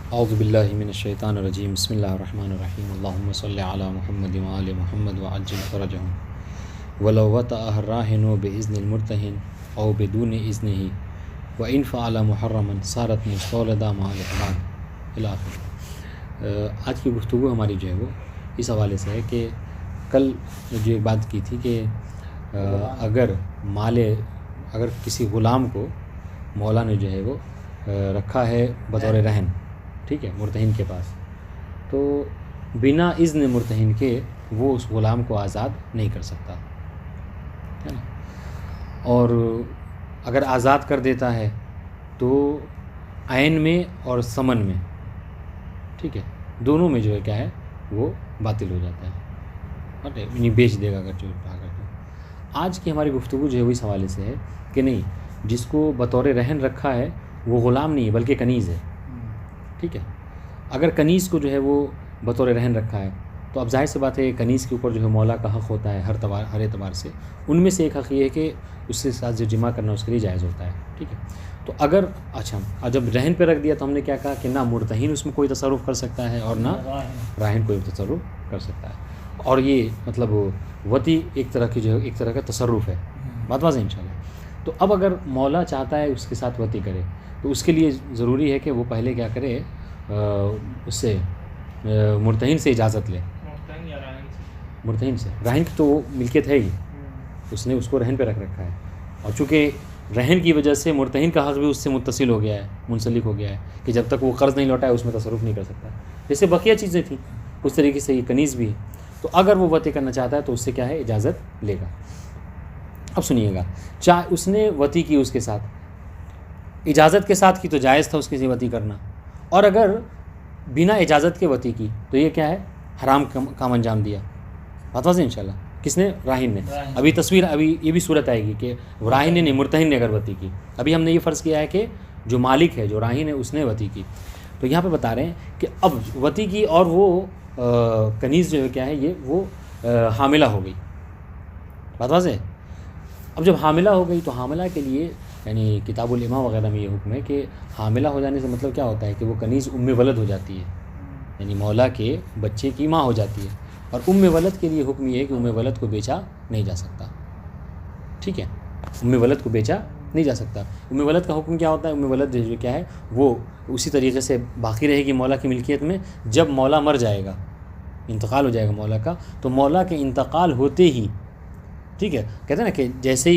اعوذ باللہ من الشیطان الرجیم بسم اللہ الرحمن الرحیم اللہم صلی علی محمد وآل محمد وعجل فرجہم ولو وطأ الراہن بإذن المرتہن او بدون اذنہ وإن فعل محرما صارت مستولدہ مع الإحرام الی آخر۔ آج کی گفتگو ہماری جو ہے وہ اس حوالے سے ہے کہ کل جو ایک بات کی تھی کہ اگر کسی غلام کو مولا نے جو ہے وہ رکھا ہے بطور رہن، ٹھیک ہے، مرتہن کے پاس، تو بنا اذن مرتہن کے وہ اس غلام کو آزاد نہیں کر سکتا ہے نا۔ اور اگر آزاد کر دیتا ہے تو عین میں اور ثمن میں، ٹھیک ہے، دونوں میں جو ہے کیا ہے وہ باطل ہو جاتا ہے، یعنی بیچ دے گا اگر جو کر کے۔ آج کی ہماری گفتگو جو ہے وہ اس حوالے سے ہے کہ نہیں، جس کو بطور رہن رکھا ہے وہ غلام نہیں ہے بلکہ کنیز ہے، ٹھیک ہے۔ اگر کنیز کو جو ہے وہ بطور رہن رکھا ہے تو اب ظاہر سی بات ہے کنیز کے اوپر جو ہے مولا کا حق ہوتا ہے ہر اعتبار سے۔ ان میں سے ایک حق یہ ہے کہ اس کے ساتھ جو جمع کرنا اس کے لیے جائز ہوتا ہے، ٹھیک ہے۔ تو اگر جب رہن پہ رکھ دیا تو ہم نے کیا کہا کہ نہ مرتہن اس میں کوئی تصرف کر سکتا ہے اور نہ راہن کوئی تصرف کر سکتا ہے، اور یہ مطلب وطی ایک طرح کا تصرف ہے، بات واضح انشاءاللہ۔ تو اب اگر مولا چاہتا ہے اس کے ساتھ وطی کرے تو اس کے لیے ضروری ہے کہ وہ پہلے کیا کرے، اس سے مرتہن سے اجازت لے، مرتہن سے۔ راہن کی تو وہ ملکیت ہے ہی، اس نے اس کو رہن پہ رکھ رکھا ہے، اور چونکہ رہن کی وجہ سے مرتہن کا حق بھی اس سے متصل ہو گیا ہے، منسلک ہو گیا ہے کہ جب تک وہ قرض نہیں لوٹائے اس میں تصرف نہیں کر سکتا، جیسے بقیہ چیزیں تھیں اس طریقے سے یہ کنیز بھی ہے۔ تو اگر وہ وطی کرنا چاہتا ہے تو اس سے کیا ہے اجازت لے گا۔ اب سنیے گا، چاہے اس نے وطی کی اس کے ساتھ، اجازت کے ساتھ کی تو جائز تھا اس کی وطی کرنا، اور اگر بنا اجازت کے وطی کی تو یہ کیا ہے، حرام کام انجام دیا، بات واضح انشاءاللہ۔ کس نے؟ راہن نے۔ ابھی یہ بھی صورت آئے گی کہ راہن نے نہیں، مرتہن نے اگر وطی کی۔ ابھی ہم نے یہ فرض کیا ہے کہ جو مالک ہے، جو راہن ہے، اس نے وطی کی۔ تو یہاں پہ بتا رہے ہیں کہ اب وطی کی اور وہ کنیز جو ہے کیا ہے، یہ وہ حاملہ ہو گئی، بات واضح ہے۔ اب جب حاملہ ہو گئی تو حاملہ کے لیے یعنی کتاب الاماء وغیرہ میں یہ حکم ہے کہ حاملہ ہو جانے سے مطلب کیا ہوتا ہے کہ وہ کنیز ام ولد ہو جاتی ہے، یعنی مولا کے بچے کی ماں ہو جاتی ہے، اور ام ولد کے لیے حکم یہ ہے کہ ام ولد کو بیچا نہیں جا سکتا، ٹھیک ہے، ام ولد کو بیچا نہیں جا سکتا۔ ام ولد کا حکم کیا ہوتا ہے؟ ام ولد جو کیا ہے وہ اسی طریقے سے باقی رہے گی مولا کی ملکیت میں، جب مولا مر جائے گا، انتقال ہو جائے گا مولا کا، تو مولا کے انتقال ہوتے ہی، ٹھیک ہے، کہتے ہیں نا کہ جیسے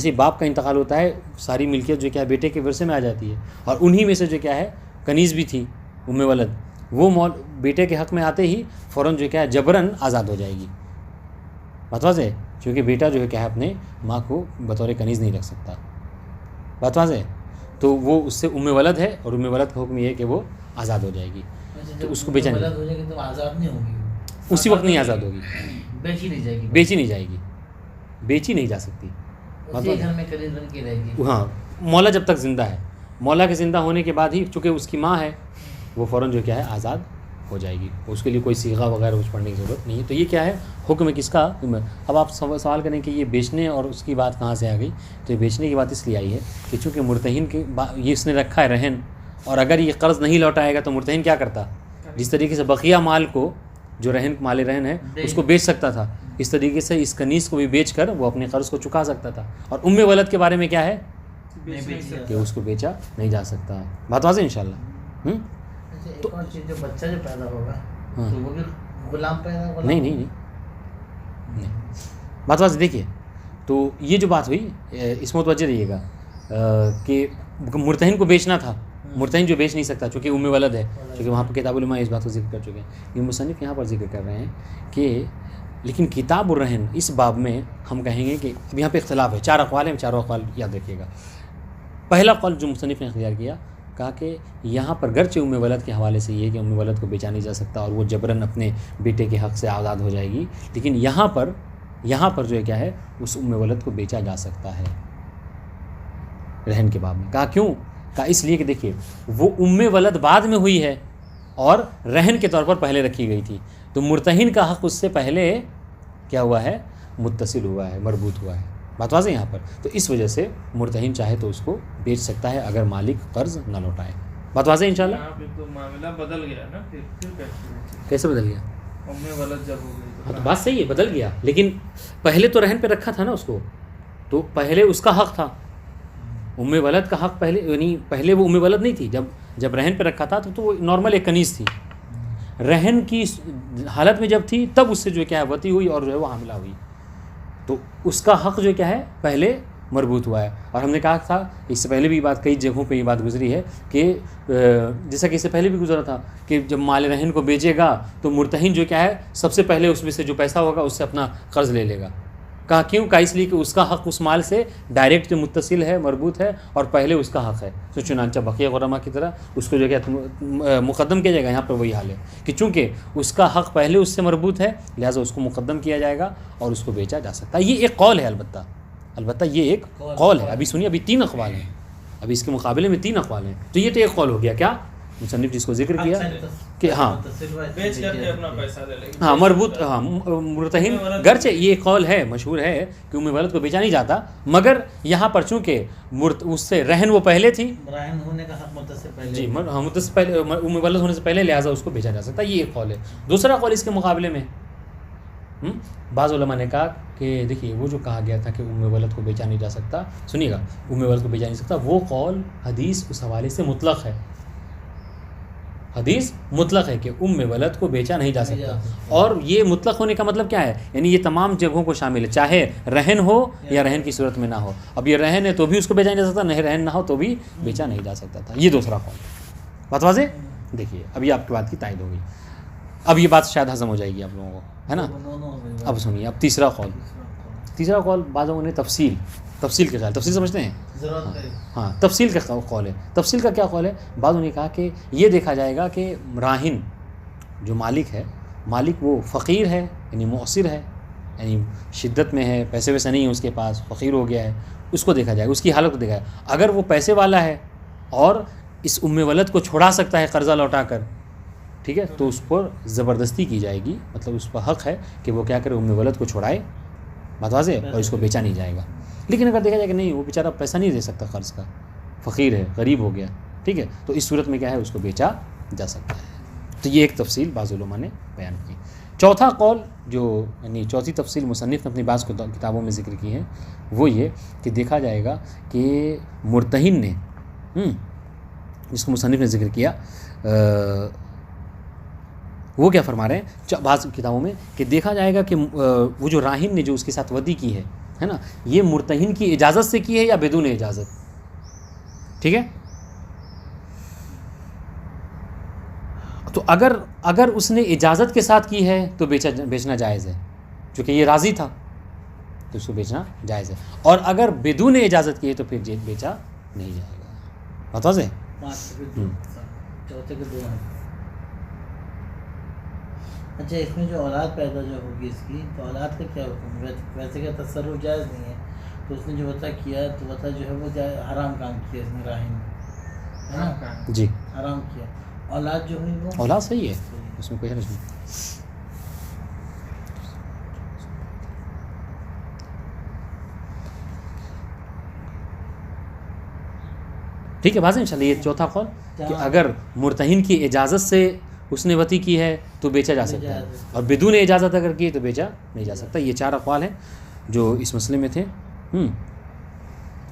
ہی باپ کا انتقال ہوتا ہے ساری ملکیت جو کیا ہے بیٹے کے ورثے میں آ جاتی ہے، اور انہی میں سے جو کیا ہے کنیز بھی تھی ام ولد، وہ بیٹے کے حق میں آتے ہی فوراً جو کیا ہے جبراً آزاد ہو جائے گی، بات واضح ہے، کیونکہ بیٹا جو ہے کیا ہے اپنے ماں کو بطور کنیز نہیں رکھ سکتا، بات واضح ہے۔ تو وہ اس سے ام ولد ہے، اور ام ولد کا حکم یہ ہے کہ وہ آزاد ہو جائے گی، تو اس کو بیچا نہیں، اسی وقت نہیں آزاد ہوگی، بیچی نہیں جا سکتی، ہاں، مولا جب تک زندہ ہے، مولا کے زندہ ہونے کے بعد ہی چونکہ اس کی ماں ہے وہ فوراً جو کیا ہے آزاد ہو جائے گی، اس کے لیے کوئی صیغہ وغیرہ کچھ پڑھنے کی ضرورت نہیں ہے۔ تو یہ کیا ہے حکم ہے، کس کا؟ اب آپ سوال کریں کہ یہ بیچنے اور اس کی بات کہاں سے آ گئی، تو یہ بیچنے کی بات اس لیے آئی ہے کہ چونکہ مرتہن کے یہ اس نے رکھا ہے رہن، اور اگر یہ قرض نہیں لوٹائے گا تو مرتہن کیا کرتا، جس طریقے سے بقیہ مال کو جو مال رہن ہے اس کو بیچ سکتا تھا، اس طریقے سے اس کنیز کو بھی بیچ کر وہ اپنے قرض کو چکا سکتا تھا۔ اور ام ولد کے بارے میں کیا ہے کہ اس کو بیچا نہیں جا سکتا، بات واضح انشاءاللہ۔ تو جو بچہ جو پیدا ہوگا تو وہ بھی غلام پیدا ہوگا؟ نہیں، بات واضح دیکھیے۔ تو یہ جو بات ہوئی اس میں متوجہ رہیے گا کہ مرتہن کو بیچنا تھا، مرتہن جو بیچ نہیں سکتا چونکہ ام ولد ہے، چونکہ وہاں پہ کتاب العلماء اس بات کو ذکر کر چکے ہیں۔ یہ مصنف یہاں پر ذکر کر رہے ہیں کہ لیکن کتاب الرہن اس باب میں ہم کہیں گے کہ اب یہاں پہ اختلاف ہے، 4 اقوال ہیں، 4 اقوال یاد رکھیے گا۔ پہلا قول جو مصنف نے اختیار کیا، کہا کہ یہاں پر گرچہ ام ولد کے حوالے سے یہ کہ ام ولد کو بیچا نہیں جا سکتا اور وہ جبراً اپنے بیٹے کے حق سے آزاد ہو جائے گی، لیکن یہاں پر جو ہے کیا ہے اس ام ولد کو بیچا جا سکتا ہے رہن کے باب میں۔ کہا کیوں؟ کہا اس لیے کہ دیکھیے وہ ام ولد بعد میں ہوئی ہے اور رہن کے طور پر پہلے رکھی گئی تھی، تو مرتہن کا حق اس سے پہلے کیا ہوا ہے، متصل ہوا ہے، مربوط ہوا ہے، بات واضح یہاں پر۔ تو اس وجہ سے مرتہن چاہے تو اس کو بیچ سکتا ہے اگر مالک قرض نہ لوٹائے۔ بات واضح ہے انشاءاللہ. یہاں پہ تو معاملہ بدل گیا نا پھر کیسے بدل گیا؟ ولد جب ہو گئی ہاں تو بات صحیح ہے، بدل گیا، لیکن پہلے تو رہن پہ رکھا تھا نا اس کو، تو پہلے اس کا حق تھا. ولد کا حق پہلے، یعنی پہلے وہ ولد نہیں تھی، جب رہن پہ رکھا تھا تو وہ نارمل ایک کنیز تھی. رہن کی حالت میں جب تھی تب اس سے جو کیا ہے وتی ہوئی اور جو ہے وہ حاملہ ہوئی، تو اس کا حق جو کیا ہے پہلے مربوط ہوا ہے. اور ہم نے کہا تھا اس سے پہلے بھی بات، کئی جگہوں پہ یہ بات گزری ہے کہ جیسا کہ اس سے پہلے بھی گزرا تھا کہ جب مال رہن کو بیچے گا تو مرتہن جو کیا ہے سب سے پہلے اس میں سے جو پیسہ ہوگا اس سے اپنا قرض لے لے گا. کہا کیوں؟ کہا اس لیے کہ اس کا حق اس مال سے ڈائریکٹ جو متصل ہے، مربوط ہے، اور پہلے اس کا حق ہے. تو چنانچہ بقیہ غرما کی طرح اس کو جو کیا مقدم کیا جائے گا. یہاں پر وہی حال ہے کہ چونکہ اس کا حق پہلے اس سے مربوط ہے لہٰذا اس کو مقدم کیا جائے گا اور اس کو بیچا جا سکتا ہے. یہ ایک قول ہے، البتہ یہ ایک قول ہے. ابھی سنیے، ابھی 3 اقوال ہیں، ابھی اس کے مقابلے میں 3 اقوال ہیں. تو یہ تو ایک قول ہو گیا کیا مصنف جس کو ذکر کیا کہ ہاں بیچ کر کے اپنا پیسہ لے لیں. ہاں مربوط، ہاں مرتہن، گرچہ یہ قول ہے مشہور ہے کہ ولد کو بیچا نہیں جاتا، مگر یہاں پر چونکہ اس سے رہن وہ پہلے تھی، رہن ہونے کا حق متصل پہلے، جی متصل پہلے، ولد ہونے سے پہلے، لہٰذا اس کو بیچا جا سکتا ہے. یہ ایک قول ہے. دوسرا قول اس کے مقابلے میں بعض علماء نے کہا کہ دیکھیے وہ جو کہا گیا تھا کہ ولد کو بیچا نہیں جا سکتا، سنیے گا، ولد کو بیچا نہیں سکتا، وہ قول حدیث اس حوالے سے مطلق ہے. حدیث مطلق ہے کہ ولد کو بیچا نہیں جا سکتا. اور یہ مطلق ہونے کا مطلب کیا ہے؟ یعنی یہ تمام جگہوں کو شامل ہے، چاہے رہن ہو یا رہن کی صورت میں نہ ہو. اب یہ رہن ہے تو بھی اس کو بیچا نہیں جا سکتا، نہیں رہن نہ ہو تو بھی بیچا نہیں جا سکتا تھا. یہ دوسرا قول. بات واضح؟ دیکھیے ابھی آپ کی بات کی تائید ہو گئی. اب یہ بات شاید ہضم ہو جائے گی آپ لوگوں کو، ہے نا. اب سنیے، اب تیسرا قول بعض لوگوں نے تفصیل کے خیال، تفصیل سمجھتے ہیں؟ ہاں تفصیل کا قول ہے. تفصیل کا کیا قول ہے؟ بعضوں نے کہا کہ یہ دیکھا جائے گا کہ راہن جو مالک ہے، مالک وہ فقیر ہے، یعنی معسر ہے، یعنی شدت میں ہے، پیسے ویسے نہیں ہے اس کے پاس، فقیر ہو گیا ہے، اس کو دیکھا جائے گا، اس کی حالت کو دیکھا جائے گا. اگر وہ پیسے والا ہے اور اس ولد کو چھوڑا سکتا ہے قرضہ لوٹا کر، ٹھیک ہے، تو اس پر زبردستی کی جائے گی. مطلب اس پر حق ہے کہ وہ کیا کرے، ولد کو چھوڑائے، بات واضح ہے، اور اس کو بیچا نہیں جائے گا. لیکن اگر دیکھا جائے کہ نہیں وہ بیچارہ پیسہ نہیں دے سکتا قرض کا، فقیر ہے، غریب ہو گیا، ٹھیک ہے، تو اس صورت میں کیا ہے اس کو بیچا جا سکتا ہے. تو یہ ایک تفصیل بعض علماء نے بیان کی. چوتھا قول جو یعنی چوتھی تفصیل مصنف نے اپنی بعض کتابوں میں ذکر کی ہے وہ یہ کہ دیکھا جائے گا کہ مرتہن نے جس کو مصنف نے ذکر کیا وہ کیا فرما رہے ہیں بعض کتابوں میں کہ دیکھا جائے گا کہ وہ جو راہن نے جو اس کے ساتھ ودی کی ہے نا، یہ مرتہن کی اجازت سے کی ہے یا بدون اجازت. ٹھیک ہے، تو اگر اس نے اجازت کے ساتھ کی ہے تو بیچنا جائز ہے، چونکہ یہ راضی تھا تو اس کو بیچنا جائز ہے. اور اگر بدون اجازت کی ہے تو پھر بیچا نہیں جائے گا. بتا دیں چوتھے کے 2 ہیں. اچھا، اس میں جو اولاد پیدا جو ہوگی اس کی، تو اولاد کا کیا حکم؟ ویسے کیا تصرف جائز نہیں ہے، تو اس نے جو وطا کیا تو وطا جو ہے وہ حرام کام کیا اس نے، راہن ہے نا، جی حرام کیا. اولاد جو ہوئی وہ اولاد صحیح ہے، اس میں کوئی حرج نہیں. ٹھیک ہے، واضح انشاءاللہ. یہ چوتھا قول کہ اگر مرتہن کی اجازت سے اس نے وطی کی ہے تو بیچا جا سکتا ہے، اور بدون اجازت اگر کی تو بیچا نہیں جا سکتا. یہ 4 اقوال ہیں جو اس مسئلے میں تھے.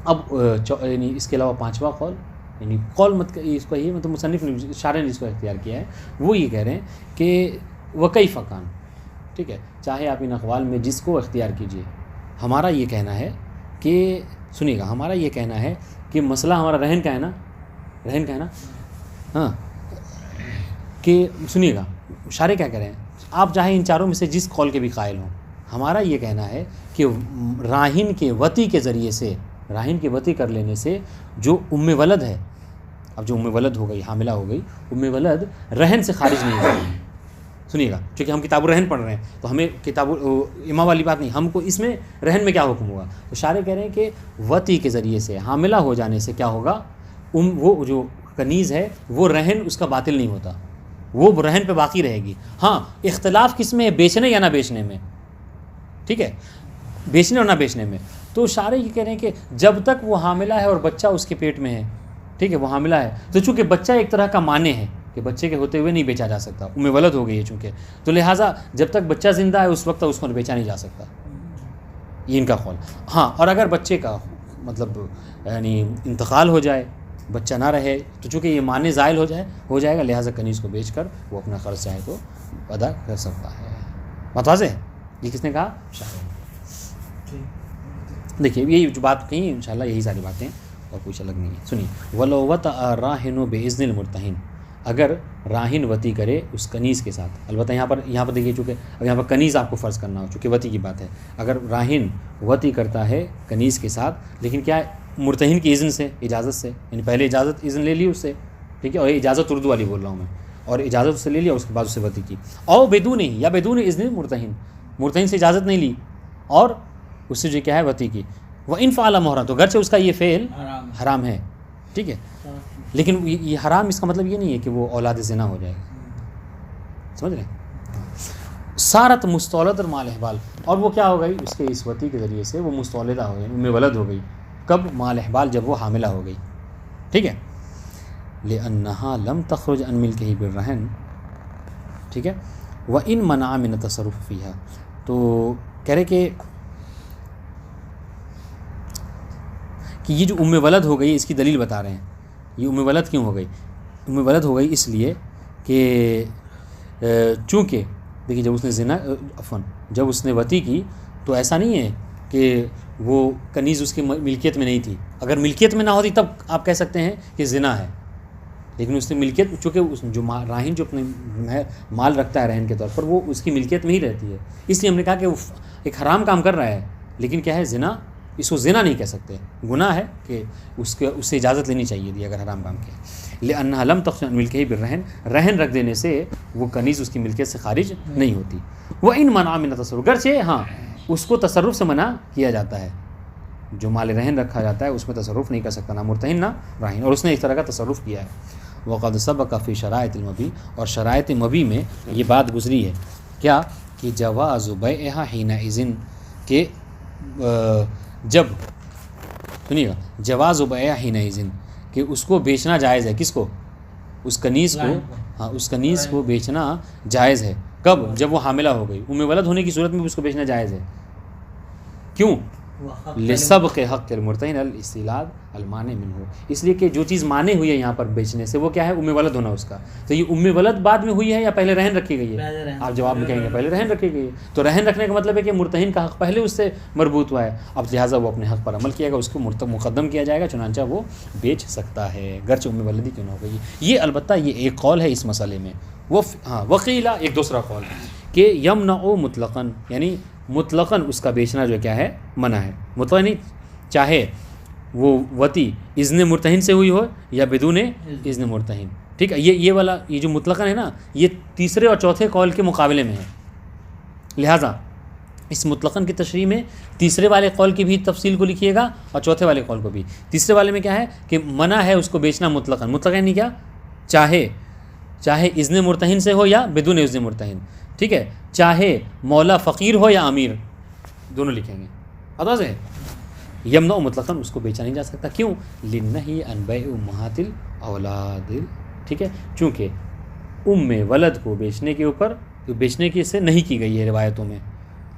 اب یعنی اس کے علاوہ 5واں قول، یعنی قول اس کو یہ مطلب مصنف نے شارح نے اس کو اختیار کیا ہے، وہ یہ کہہ رہے ہیں کہ وکئی فقان، ٹھیک ہے، چاہے آپ ان اقوال میں جس کو اختیار کیجئے. ہمارا یہ کہنا ہے کہ سنیے گا، ہمارا یہ کہنا ہے کہ مسئلہ ہمارا رہن کا ہے نا، ہاں، کہ سنیے گا شارح کیا کہہ رہے ہیں. آپ چاہے ان 4 میں سے جس قول کے بھی قائل ہوں، ہمارا یہ کہنا ہے کہ راہن کے وطی کے ذریعے سے، راہن کے وطی کر لینے سے جو ولد ہے، اب جو ولد ہو گئی، حاملہ ہو گئی، ولد رہن سے خارج نہیں ہوگی. سنیے گا، چونکہ ہم کتاب الرہن پڑھ رہے ہیں تو ہمیں کتاب امام والی بات نہیں، ہم کو اس میں رہن میں کیا حکم ہوگا. تو شارح کہہ رہے ہیں کہ وطی کے ذریعے سے حاملہ ہو جانے سے کیا ہوگا، وہ جو کنیز ہے وہ رہن اس کا باطل نہیں ہوتا، وہ رہن پہ باقی رہے گی. ہاں اختلاف کس میں ہے، بیچنے یا نہ بیچنے میں. ٹھیک ہے، بیچنے اور نہ بیچنے میں. تو شارح یہ کہہ رہے ہیں کہ جب تک وہ حاملہ ہے اور بچہ اس کے پیٹ میں ہے، ٹھیک ہے، وہ حاملہ ہے، تو چونکہ بچہ ایک طرح کا معنی ہے کہ بچے کے ہوتے ہوئے نہیں بیچا جا سکتا، ولد ہو گئی ہے چونکہ، تو لہٰذا جب تک بچہ زندہ ہے اس وقت اس کو بیچا نہیں جا سکتا، یہ ان کا قول۔ ہاں، اور اگر بچے کا مطلب یعنی انتقال ہو جائے، بچہ نہ رہے، تو چونکہ یہ معنی زائل ہو جائے گا، لہٰذا کنیز کو بیچ کر وہ اپنا قرض چاہے تو ادا کر سکتا ہے۔ متواضع ہے یہ کس نے کہا؟ شاعر۔ دیکھیے یہی جو بات کہیں انشاءاللہ یہی ساری باتیں اور کچھ الگ نہیں ہے۔ سنیے، وَلَوْ وَطَأَ الرَّاهِنُ بِإِذْنِ الْمُرْتَهِنِ، اگر راہن وطی کرے اس کنیز کے ساتھ، البتہ یہاں پر دیکھیے چونکہ اب یہاں پر کنیز آپ کو فرض کرنا ہو، چونکہ وطی کی بات ہے، اگر راہن وطی کرتا ہے کنیز کے ساتھ، لیکن کیا ہے مرتہن کی اذن سے، اجازت سے، یعنی پہلے اذن لے لی اس سے، ٹھیک ہے، اور اجازت اردو والی بول رہا ہوں میں، اور اجازت اس سے لے لیا، اس کے بعد اس سے وطی کی، او بدون یا بدون اذن مرتہن سے اجازت نہیں لی اور اس سے جو کیا ہے وطی کی، وَإِنْ فَعَلَ مُحْرَمًا، تو گرچہ اس کا یہ فعل حرام ہے، ٹھیک ہے، لیکن یہ حرام اس کا مطلب یہ نہیں ہے کہ وہ اولاد زنا ہو جائے گا، سمجھ رہے ہیں؟ سارت مستولد مال احبال، اور وہ کیا ہو گئی اس کے اس وطی کے ذریعے سے وہ مستولدہ ہو گئی، ولد ہو گئی، کب؟ مال احبال، جب وہ حاملہ ہو گئی، ٹھیک ہے، لِأَنَّهَا لَمْ تَخْرُجْ عَنْ مِلْكِهِ بِالرَّهْن، ٹھیک ہے، وَإِنْ مَنَعَ مِنَ التَّصَرُّفِ فِيهَا، تو کہہ رہے کہ یہ جو ولد ہو گئی اس کی دلیل بتا رہے ہیں، یہ ولد کیوں ہو گئی؟ ولد ہو گئی اس لیے کہ چونکہ دیکھیے جب اس نے زنا جب اس نے وطی کی تو ایسا نہیں ہے کہ وہ کنیز اس کی ملکیت میں نہیں تھی، اگر ملکیت میں نہ ہوتی تب آپ کہہ سکتے ہیں کہ زنا ہے، لیکن اس نے ملکیت، چونکہ جو راہن جو اپنے مال رکھتا ہے رہن کے طور پر، وہ اس کی ملکیت میں ہی رہتی ہے، اس لیے ہم نے کہا کہ وہ ایک حرام کام کر رہا ہے، لیکن کیا ہے زنا، اس کو زنا نہیں کہہ سکتے، گناہ ہے کہ اس سے اجازت لینی چاہیے تھی اگر حرام کام کیا، لِأَنَّهَا لَمْ تَخْرُجْ عَنْ مِلْكِهِ بِالرَّهْن، رہن رکھ دینے سے وہ کنیز اس کی ملکیت سے خارج نہیں ہوتی، وَإِنْ مَنَعَ مِنَ التَّصَرُّفِ، گرچہ ہاں اس کو تصرف سے منع کیا جاتا ہے، جو مال رہن رکھا جاتا ہے اس میں تصرف نہیں کر سکتا، نہ مرتہن نہ راہن، اور اس نے اس طرح کا تصرف کیا ہے۔ وَقَدْ سَبَقَ فِي شَرَائِطِ الْمَبِي، اور شرائط مبی میں یہ بات گزری ہے کیا کہ جواز بیعها حینئذ، کہ جب سنیے گا جواز بیع حینئذ، کہ اس کو بیچنا جائز ہے، کس کو؟ اس کنیز کو، ہاں اس کنیز کو بیچنا جائز ہے، کب؟ جب وہ حاملہ ہو گئی، ولد ہونے کی صورت میں بھی اس کو بیچنا جائز ہے، کیوں؟ لسبق حق المرتہن الاستیلاد المانع منہ، اس لیے کہ جو چیز مانے ہوئی ہے یہاں پر بیچنے سے وہ کیا ہے؟ ولد ہونا اس کا، تو یہ ولد بعد میں ہوئی ہے یا پہلے رہن رکھی گئی ہے؟ آپ جواب میں کہیں گے پہلے رہن رکھی گئی ہے، تو رہن رکھنے کا مطلب ہے کہ مرتہن کا حق پہلے اس سے مربوط ہوا ہے، اب لہٰذا وہ اپنے حق پر عمل کیا گا، اس کو مقدم کیا جائے گا، چنانچہ وہ بیچ سکتا ہے گرچہ ولدی کیوں نہ ہو گئی۔ یہ البتہ یہ ایک قول ہے اس مسئلے میں، وہ ہاں وقیلا ایک دوسرا قول کہ یمنع مطلقاً، یعنی مطلقاً اس کا بیچنا جو کیا ہے منع ہے، مطلق نہیں، چاہے وہ وطی اذن مرتہن سے ہوئی ہو یا بدون اذن مرتہن، ٹھیک ہے، یہ والا یہ جو مطلقاً ہے نا یہ تیسرے اور چوتھے قول کے مقابلے میں ہے، لہٰذا اس مطلقاً کی تشریح میں تیسرے والے قول کی بھی تفصیل کو لکھیے گا اور چوتھے والے قول کو بھی۔ تیسرے والے میں کیا ہے کہ منع ہے اس کو بیچنا مطلقاً، مطلقاً نہیں کیا، چاہے اذن مرتہن سے ہو یا بدون اذن مرتہن، ٹھیک ہے، چاہے مولا فقیر ہو یا امیر، دونوں لکھیں گے، انداز ہے، یمنع مطلقاً اس کو بیچا نہیں جا سکتا، کیوں؟ لِلنَّهِي عَنْ بَيْعِ أُمَّهَاتِ الْأَوْلَادِ، ٹھیک ہے، چونکہ ولد کو بیچنے کی سے نہیں کی گئی ہے روایتوں میں،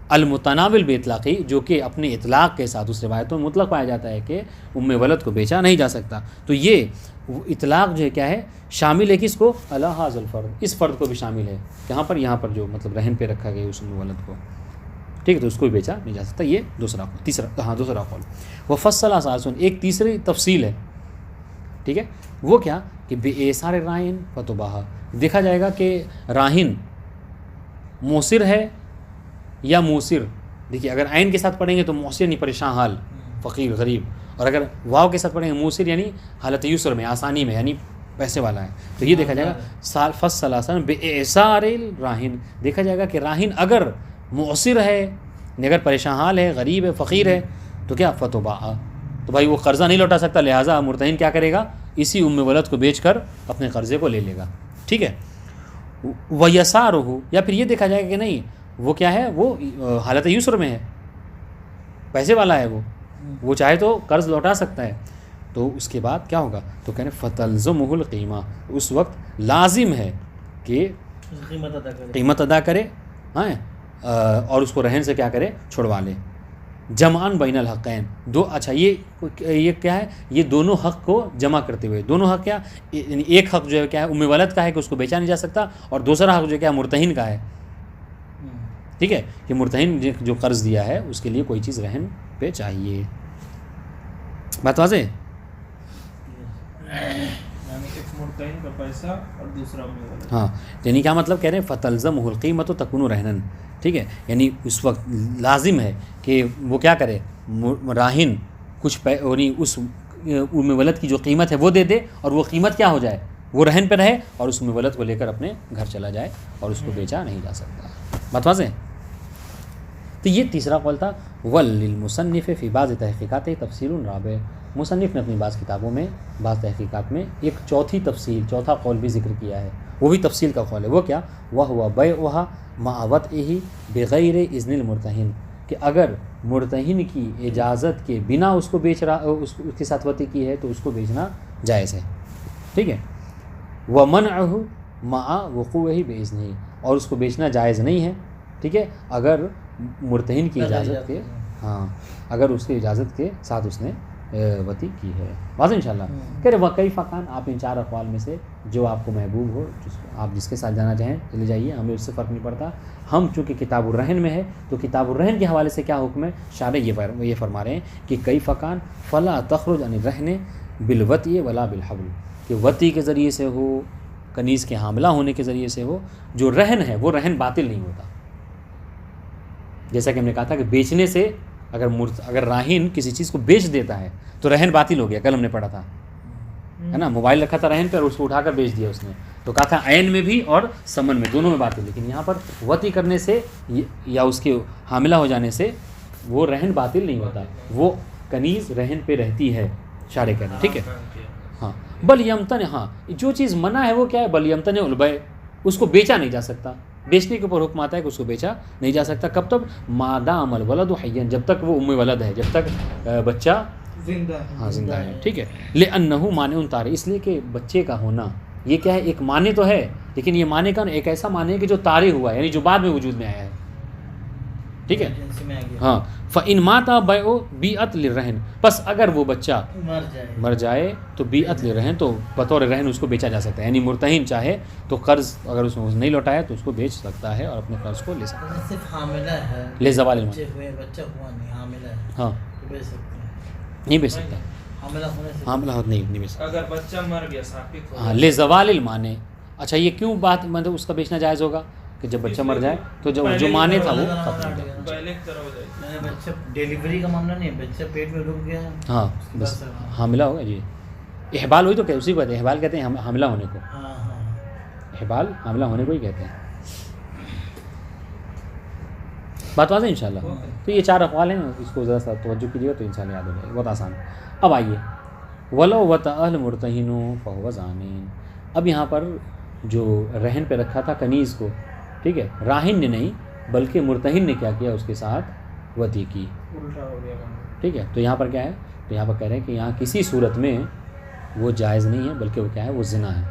المتناول باطلاقی، جو کہ اپنے اطلاق کے ساتھ اس روایتوں میں مطلق پایا جاتا ہے کہ ولد کو بیچا نہیں جا سکتا، تو یہ اطلاق جو ہے کیا ہے، شامل ہے کس کو؟ علی ھذا الفرد، اس فرد کو بھی شامل ہے، یہاں پر جو مطلب رہن پہ رکھا گیا اس ولد کو، ٹھیک ہے، تو اس کو بھی بیچا نہیں جا سکتا، یہ دوسرا قول۔ وفصل ثالث، ایک تیسری تفصیل ہے، ٹھیک ہے، وہ کیا کہ بے ایثار راہن فتباہ، دیکھا جائے گا کہ راہن موسر ہے یا موسر، دیکھیے اگر عین کے ساتھ پڑھیں گے تو موسر یعنی پریشان حال، فقیر غریب، اور اگر واو کے ساتھ پڑھیں گے موسر یعنی حالت یسر میں، آسانی میں، یعنی پیسے والا ہے، تو یہ دیکھا جائے گا فصل بے ایثار راہن، دیکھا جائے گا کہ راہن اگر موسر ہے، اگر پریشان حال ہے، غریب ہے، فقیر ہے، تو کیا فتباہ، تو بھائی وہ قرضہ نہیں لوٹا سکتا، لہٰذا مرتہن کیا کرے گا؟ اسی ولد کو بیچ کر اپنے قرضے کو لے لے گا، ٹھیک ہے، وَيَسَارُهُ، یا پھر یہ دیکھا جائے گا کہ نہیں وہ کیا ہے، وہ حالت یسر میں ہے، پیسے والا ہے، وہ چاہے تو قرض لوٹا سکتا ہے، تو اس کے بعد کیا ہوگا؟ تو کہہ رہے فتلزمہ القیمہ، اس وقت لازم ہے کہ قیمت ادا کرے، ہاں، اور اس کو رہن سے کیا کرے؟ چھڑوا لے. جمعان بین الحقین، دو، اچھا یہ کیا ہے؟ یہ دونوں حق کو جمع کرتے ہوئے. دونوں حق کیا؟ یعنی ایک حق جو ہے کیا ہے؟ ام ولد کا ہے کہ اس کو بیچا نہیں جا سکتا، اور دوسرا حق جو ہے کیا؟ مرتہن کا ہے. ٹھیک ہے، کہ مرتہن جو قرض دیا ہے اس کے لیے کوئی چیز رہن پہ چاہیے. بات واضح؟ یعنی ایک مرتہن کا پیسہ اور دوسرا ولد. ہاں، یعنی کیا مطلب کہہ رہے ہیں؟ فتلزمہ القیمۃ تکون رہنن. ٹھیک ہے، یعنی اس وقت لازم ہے کہ وہ کیا کرے؟ راہن کچھ یعنی اس ام ولد کی جو قیمت ہے وہ دے دے، اور وہ قیمت کیا ہو جائے؟ وہ رہن پہ رہے، اور اس ام ولد کو لے کر اپنے گھر چلا جائے، اور اس کو بیچا نہیں جا سکتا. بات واضح؟ تو یہ تیسرا قول تھا. وللمصنف فی بعض تحقیقات تفصیل رابع، مصنف نے اپنی بعض کتابوں میں، بعض تحقیقات میں ایک چوتھی تفصیل، چوتھا قول بھی ذکر کیا ہے. وہ بھی تفصیل کا قول ہے. وہ کیا؟ وہو بیعھا مع وطئہ بغیر اذن المرتہن، کہ اگر مرتہن کی اجازت کے بنا اس کو بیچ رہا، اس کے ساتھ وطی کی ہے تو اس کو بیچنا جائز ہے. ٹھیک ہے. ومنعہ مع وقوعہ باذنہ، اور اس کو بیچنا جائز نہیں ہے. ٹھیک ہے، اگر مرتہن کی اجازت کے، ہاں، اگر اس کی اجازت کے ساتھ اس نے وطی کی ہے. واضح انشاءاللہ. کہہ رہے وکیف کان، آپ ان چار اقوال میں سے جو آپ کو محبوب ہو، آپ جس کے ساتھ جانا چاہیں چلے جائیے، ہمیں اس سے فرق نہیں پڑتا. ہم چونکہ کتاب الرہن میں ہے تو کتاب الرہن کے حوالے سے کیا حکم ہے؟ شارح یہ فرما رہے ہیں کہ کیف کان فلا تخرج عن الرہن بالوطی ولا بالحبل، کہ وطی کے ذریعے سے ہو، کنیز کے حاملہ ہونے کے ذریعے سے ہو، جو رہن ہے وہ رہن باطل نہیں ہوتا. جیسا کہ ہم نے کہا تھا کہ بیچنے سے اگر راہن کسی چیز کو بیچ دیتا ہے تو رہن باطل ہو گیا. کل ہم نے پڑھا تھا، ہے نا، موبائل رکھا تھا رہن پہ اور اس کو اٹھا کر بیچ دیا اس نے، تو کہا تھا عین میں بھی اور ثمن میں دونوں میں باطل. لیکن یہاں پر وطی کرنے سے یا اس کے حاملہ ہو جانے سے وہ رہن باطل نہیں ہوتا، وہ کنیز رہن پہ رہتی ہے. شارح کہنا ٹھیک ہے. ہاں، بل یمتن، ہاں جو چیز منع ہے وہ کیا ہے؟ بل یمتن البیع، اس کو بیچا نہیں جا سکتا. بیچنے کے اوپر حکم آتا ہے کہ اس کو بیچا نہیں جا سکتا. کب تک؟ ما دام الولد حیا، جب تک وہ ام ولد ہے، جب تک بچہ زندہ، ہاں زندہ ہے. ٹھیک ہے. لأنہ مانع طاری، اس لیے کہ بچے کا ہونا یہ کیا ہے؟ ایک مانع تو ہے، لیکن یہ مانع کا ایک ایسا مانع ہے کہ جو طاری ہوا ہے، یعنی جو بعد میں وجود میں آیا ہے. ٹھیک ہے. ہاں، فإن مات بیع بیعت للرہن، پس اگر وہ بچہ مر جائے تو بیعت للرہن، تو بطور رہن اس کو بیچا جا سکتا ہے. یعنی مرتہن چاہے تو قرض اگر اس نے نہیں لوٹایا تو اس کو بیچ سکتا ہے اور اپنے قرض کو لے سکتا ہے. صرف حاملہ ہے، لے زوال المال، بچہ ہوا نہیں، حاملہ ہے، ہاں تو بیچ سکتے ہیں. نہیں بیچ سکتا، حاملہ ہونے سے حاملہ ہوتا نہیں بیچ سکتا. اگر بچہ مر گیا ساقط ہو ہاں، لے زوال المانع. اچھا، یہ کیوں بات مطلب اس کا بیچنا جائز ہوگا؟ کہ جب بچہ مر جائے تو جو معنی تھا وہ ختم ہو جائے. پہلے کی طرح ہو جائے. میں نے بچہ ڈیلیوری کا معاملہ نہیں ہے، بچہ پیٹ میں رک گیا، ہاں بس حاملہ ہوگا. جی، احبال ہوئی تو کیا اسی بات ہے، احبال کہتے ہیں حاملہ ہونے کو. ہاں ہاں، احبال حاملہ ہونے کو ہی کہتے ہیں. بات واضح انشاءاللہ. تو یہ چار اقوال ہیں، اس کو ذرا سا توجہ کیجیے تو انشاءاللہ یاد ہو جائے گا، بہت آسان ہے. اب آئیے ولو وطأ المرتہن فہو زانین. اب یہاں پر جو رہن پہ رکھا تھا کنیز کو، ٹھیک ہے، راہن نے نہیں بلکہ مرتہن نے کیا کیا؟ اس کے ساتھ وطی کی. الٹا ہو گیا. ٹھیک ہے. تو یہاں پر کیا ہے؟ تو یہاں پر کہہ رہے ہیں کہ یہاں کسی صورت میں وہ جائز نہیں ہے، بلکہ وہ کیا ہے؟ وہ زنا ہے.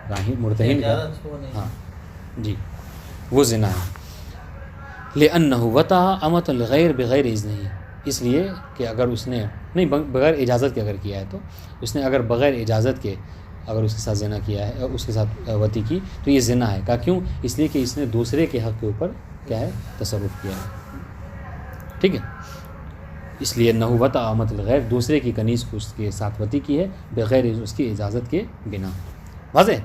راہن مرتہن کا، ہاں جی، وہ زنا ہے. لأنہ وطأ امۃ الغیر بغیر اذنہ، اس لیے کہ اگر اس نے نہیں بغیر اجازت کے اگر کیا ہے، تو اس نے اگر بغیر اجازت کے اگر اس کے ساتھ زنا کیا ہے، اس کے ساتھ وطی کی، تو یہ زنا ہے. کا کیوں؟ اس لیے کہ اس نے دوسرے کے حق کے اوپر کیا ہے؟ تصرف کیا ہے. ٹھیک ہے. اس لیے نہ وطأ امۃ الغیر، دوسرے کی کنیز کو اس کے ساتھ وطی کی ہے بغیر اس کی اجازت کے بنا. واضح؟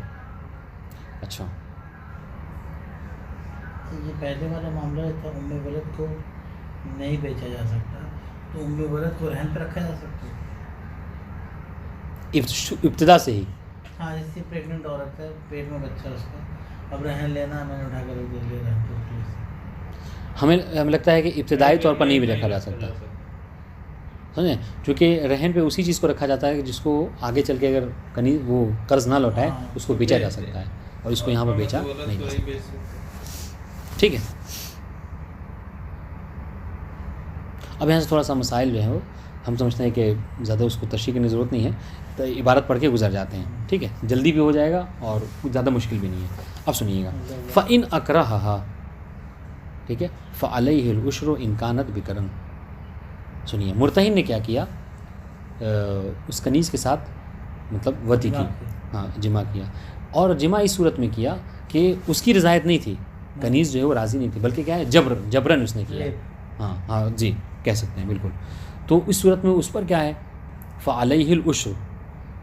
اچھا، یہ پہلے والا معاملہ تھا، ام ولد کو نہیں بیچا جا سکتا، تو ام ولد کو رہن پہ رکھا جا سکتا ہے ابتدا سے ہی. ہاں، اس سے پریگننٹ عورت ہے، پیٹ میں بچہ اس کا، اب رہن لینا، میں نے اٹھا کر ادھر لے رہا ہمیں لگتا ہے کہ ابتدائی طور پر نہیں بھی رکھا جا سکتا، سمجھیں، چونکہ رہن پہ اسی چیز کو رکھا جاتا ہے کہ جس کو آگے چل کے اگر کنیز وہ قرض نہ لوٹائے اس کو بیچا جا سکتا ہے، اور اس کو یہاں پر بیچا نہیں جا سکتا. ٹھیک ہے. اب یہاں سے تھوڑا سا مسائل جو ہیں وہ ہم سمجھتے ہیں کہ زیادہ اس کو تشریح کرنے کی ضرورت نہیں ہے، تو عبارت پڑھ کے گزر جاتے ہیں، ٹھیک ہے، جلدی بھی ہو جائے گا اور زیادہ مشکل بھی نہیں ہے. اب سنیے گا، فَإِنْ أَكْرَهَهَا، ٹھیک ہے، فَعَلَيْهِ الْعُشْرُ إِنْ كَانَتْ بِكْرًا. سنیے مرتہن نے کیا کیا، اس کنیز کے ساتھ مطلب وطی کی، ہاں جمع کیا، اور جمع اس صورت میں کیا کہ اس کی رضایت نہیں تھی، کنیز جو ہے وہ راضی نہیں تھی، بلکہ کیا ہے جبرن اس نے کیا. ہاں جی کہہ سکتے ہیں بالکل. تو اس صورت میں اس پر کیا ہے، فعلیہ العشر،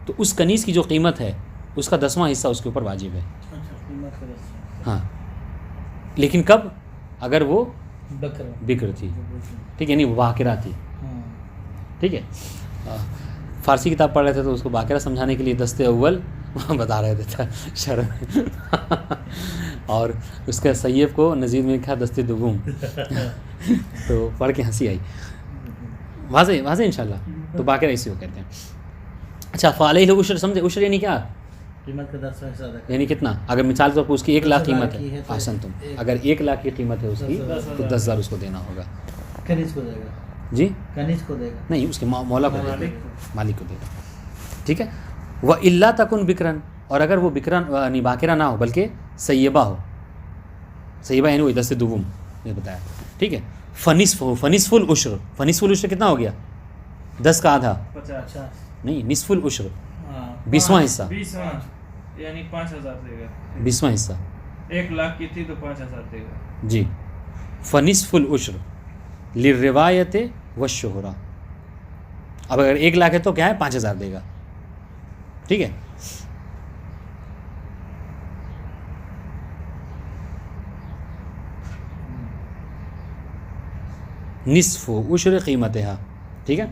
تو اس کنیز کی جو قیمت ہے اس کا 10واں حصہ اس کے اوپر واجب ہے. ہاں لیکن کب، اگر وہ بکر تھی، ٹھیک ہے، یعنی وہ باقرہ تھی، ٹھیک ہے. فارسی کتاب پڑھ رہے تھے تو اس کو باقرہ سمجھانے کے لیے دستے اول بتا رہے تھے شرم اور اس کا سیب کو نزید میں لکھا دستے دوم تو پڑھ کے ہنسی آئی. واضح انشاءاللہ. تو باقرہ اسی کو کہتے ہیں. اچھا فعلیہ العشر سمجھے، عشر یعنی کیا، قیمت کا 10واں حصہ، یعنی کتنا، اگر مثال طور پر اس کی 1 لاکھ قیمت ہے، احسن تم، اگر 1 لاکھ کی قیمت ہے اس کی تو 10,000 اس کو دینا ہوگا. کنیز کو دے گا، جی کنیز کو دے گا، نہیں اس کے مولا کو دے گا، مالک کو دے گا، ٹھیک ہے. وَإِلَّا تَكُنْ بِكْرًا، اور اگر وہ بکرا یعنی باقرہ نہ ہو بلکہ سیبہ ہو، سیبہ یعنی وہی دستے دوم نے بتایا، ٹھیک ہے. فنصف العشر، فنصف العشر کتنا ہو گیا، 10 کا آدھا، 50 نہیں نصف العشر 20واں حصہ، 20 یعنی 5,000 دے گا. 20واں حصہ 1 لاکھ کی تھی تو 5,000 دے گا. جی. فنصف العشر للروایت والشہرہ، اب اگر 1 لاکھ ہے تو کیا ہے 5,000 دے گا، ٹھیک ہے. نصف عشر قیمتها، ٹھیک ہے.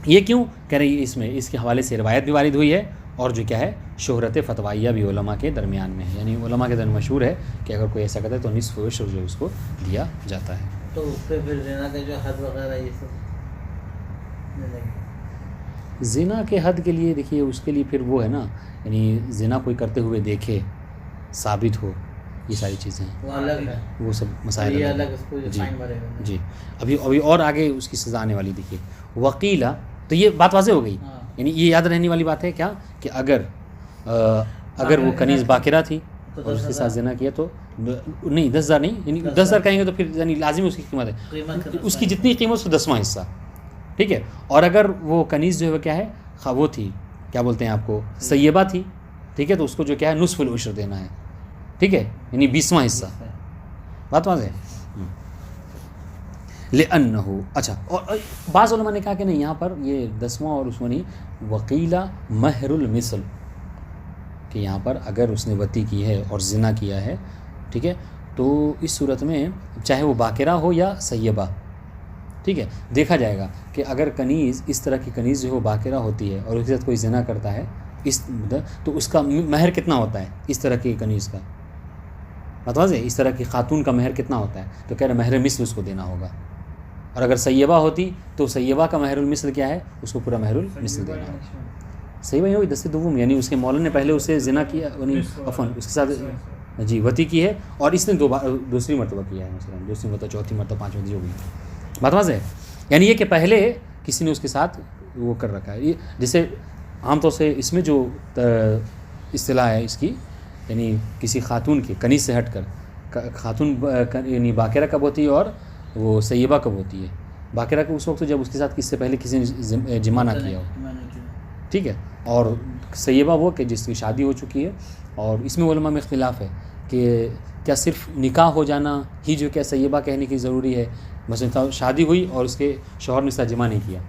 یہ کیوں کہہ رہے ہیں، اس میں اس کے حوالے سے روایت بھی وارد ہوئی ہے اور جو کیا ہے شہرت فتوائیہ بھی علماء کے درمیان میں ہے، یعنی علماء کے درمیان مشہور ہے کہ اگر کوئی ایسا کرتا ہے تو نصف عشر جو اس کو دیا جاتا ہے. تو اس پہ پھر زنا کا جو حد وغیرہ یہ سب ملے گا. زنا کے حد کے لیے دیکھیے اس کے لیے پھر وہ ہے نا، یعنی زنا کوئی کرتے ہوئے دیکھے، ثابت ہو، یہ ساری چیزیں وہ الگ ہے، وہ سب مسائل یہ الگ الگ اس کو جی فائن بھرے گا. جی. ابھی اور آگے اس کی سزا آنے والی دیکھیے. وکیلا، تو یہ بات واضح ہو گئی، یعنی یہ یاد رہنے والی بات ہے کیا کہ اگر وہ کنیز باقرہ تھی اور اس کے ساتھ زنا کیا تو نہیں 10,000 نہیں، یعنی 10,000 کہیں گے تو پھر یعنی لازم اس کی قیمت ہے، اس کی جتنی قیمت اس کو 10واں حصہ، ٹھیک ہے. اور اگر وہ کنیز جو ہے کیا ہے وہ تھی، کیا بولتے ہیں آپ کو، سیبہ تھی، ٹھیک ہے، تو اس کو جو کیا ہے نصف العشر دینا ہے، ٹھیک ہے، یعنی 20واں حصہ. بات واضح ہے. لأنه، اچھا، اور بعض علماء نے کہا کہ نہیں، یہاں پر یہ 10واں اور اس میں نہیں، وقیلا مہر المثل، کہ یہاں پر اگر اس نے وطی کی ہے اور زنا کیا ہے، ٹھیک ہے، تو اس صورت میں چاہے وہ باقرہ ہو یا سیبہ، ٹھیک ہے، دیکھا جائے گا کہ اگر کنیز اس طرح کی کنیز جو ہے وہ باقرہ ہوتی ہے اور اس کے ساتھ کوئی زنا کرتا ہے تو اس کا مہر کتنا ہوتا ہے اس طرح کی کنیز کا، بات واضح ہے، اس طرح کی خاتون کا مہر کتنا ہوتا ہے، تو کہہ رہے مہر مثل اس کو دینا ہوگا. اور اگر سیبہ ہوتی تو سیبہ کا مہر المثل کیا ہے، اس کو پورا مہر المثل دینا ہوگا. سیبہ یہ ہوئی دستے دوم، یعنی اس کے مولا نے پہلے اسے زنا کیا، یعنی عفواً اس کے ساتھ جی وطی کی ہے اور اس نے دوسری مرتبہ کیا ہے، مثلا دوسری مرتبہ، چوتھی مرتبہ، پانچویں جو بھی، بات واضح ہے. یعنی یہ کہ پہلے کسی نے اس کے ساتھ وہ کر رکھا ہے. جیسے عام طور سے اس میں جو اصطلاح ہے اس کی، یعنی کسی خاتون کی کنیز سے ہٹ کر خاتون یعنی باقرہ کب ہوتی ہے اور وہ سیبہ کب ہوتی ہے. باقرہ کا اس وقت جب اس کے ساتھ اس سے پہلے کسی نے جمع نہ کیا ہو، ٹھیک ہے، اور سیبہ وہ کہ جس کی شادی ہو چکی ہے. اور اس میں علماء میں اختلاف ہے کہ کیا صرف نکاح ہو جانا ہی جو کیا سیبہ کہنے کی ضروری ہے، مثلا شادی ہوئی اور اس کے شوہر نے اس کا جمع نہیں کیا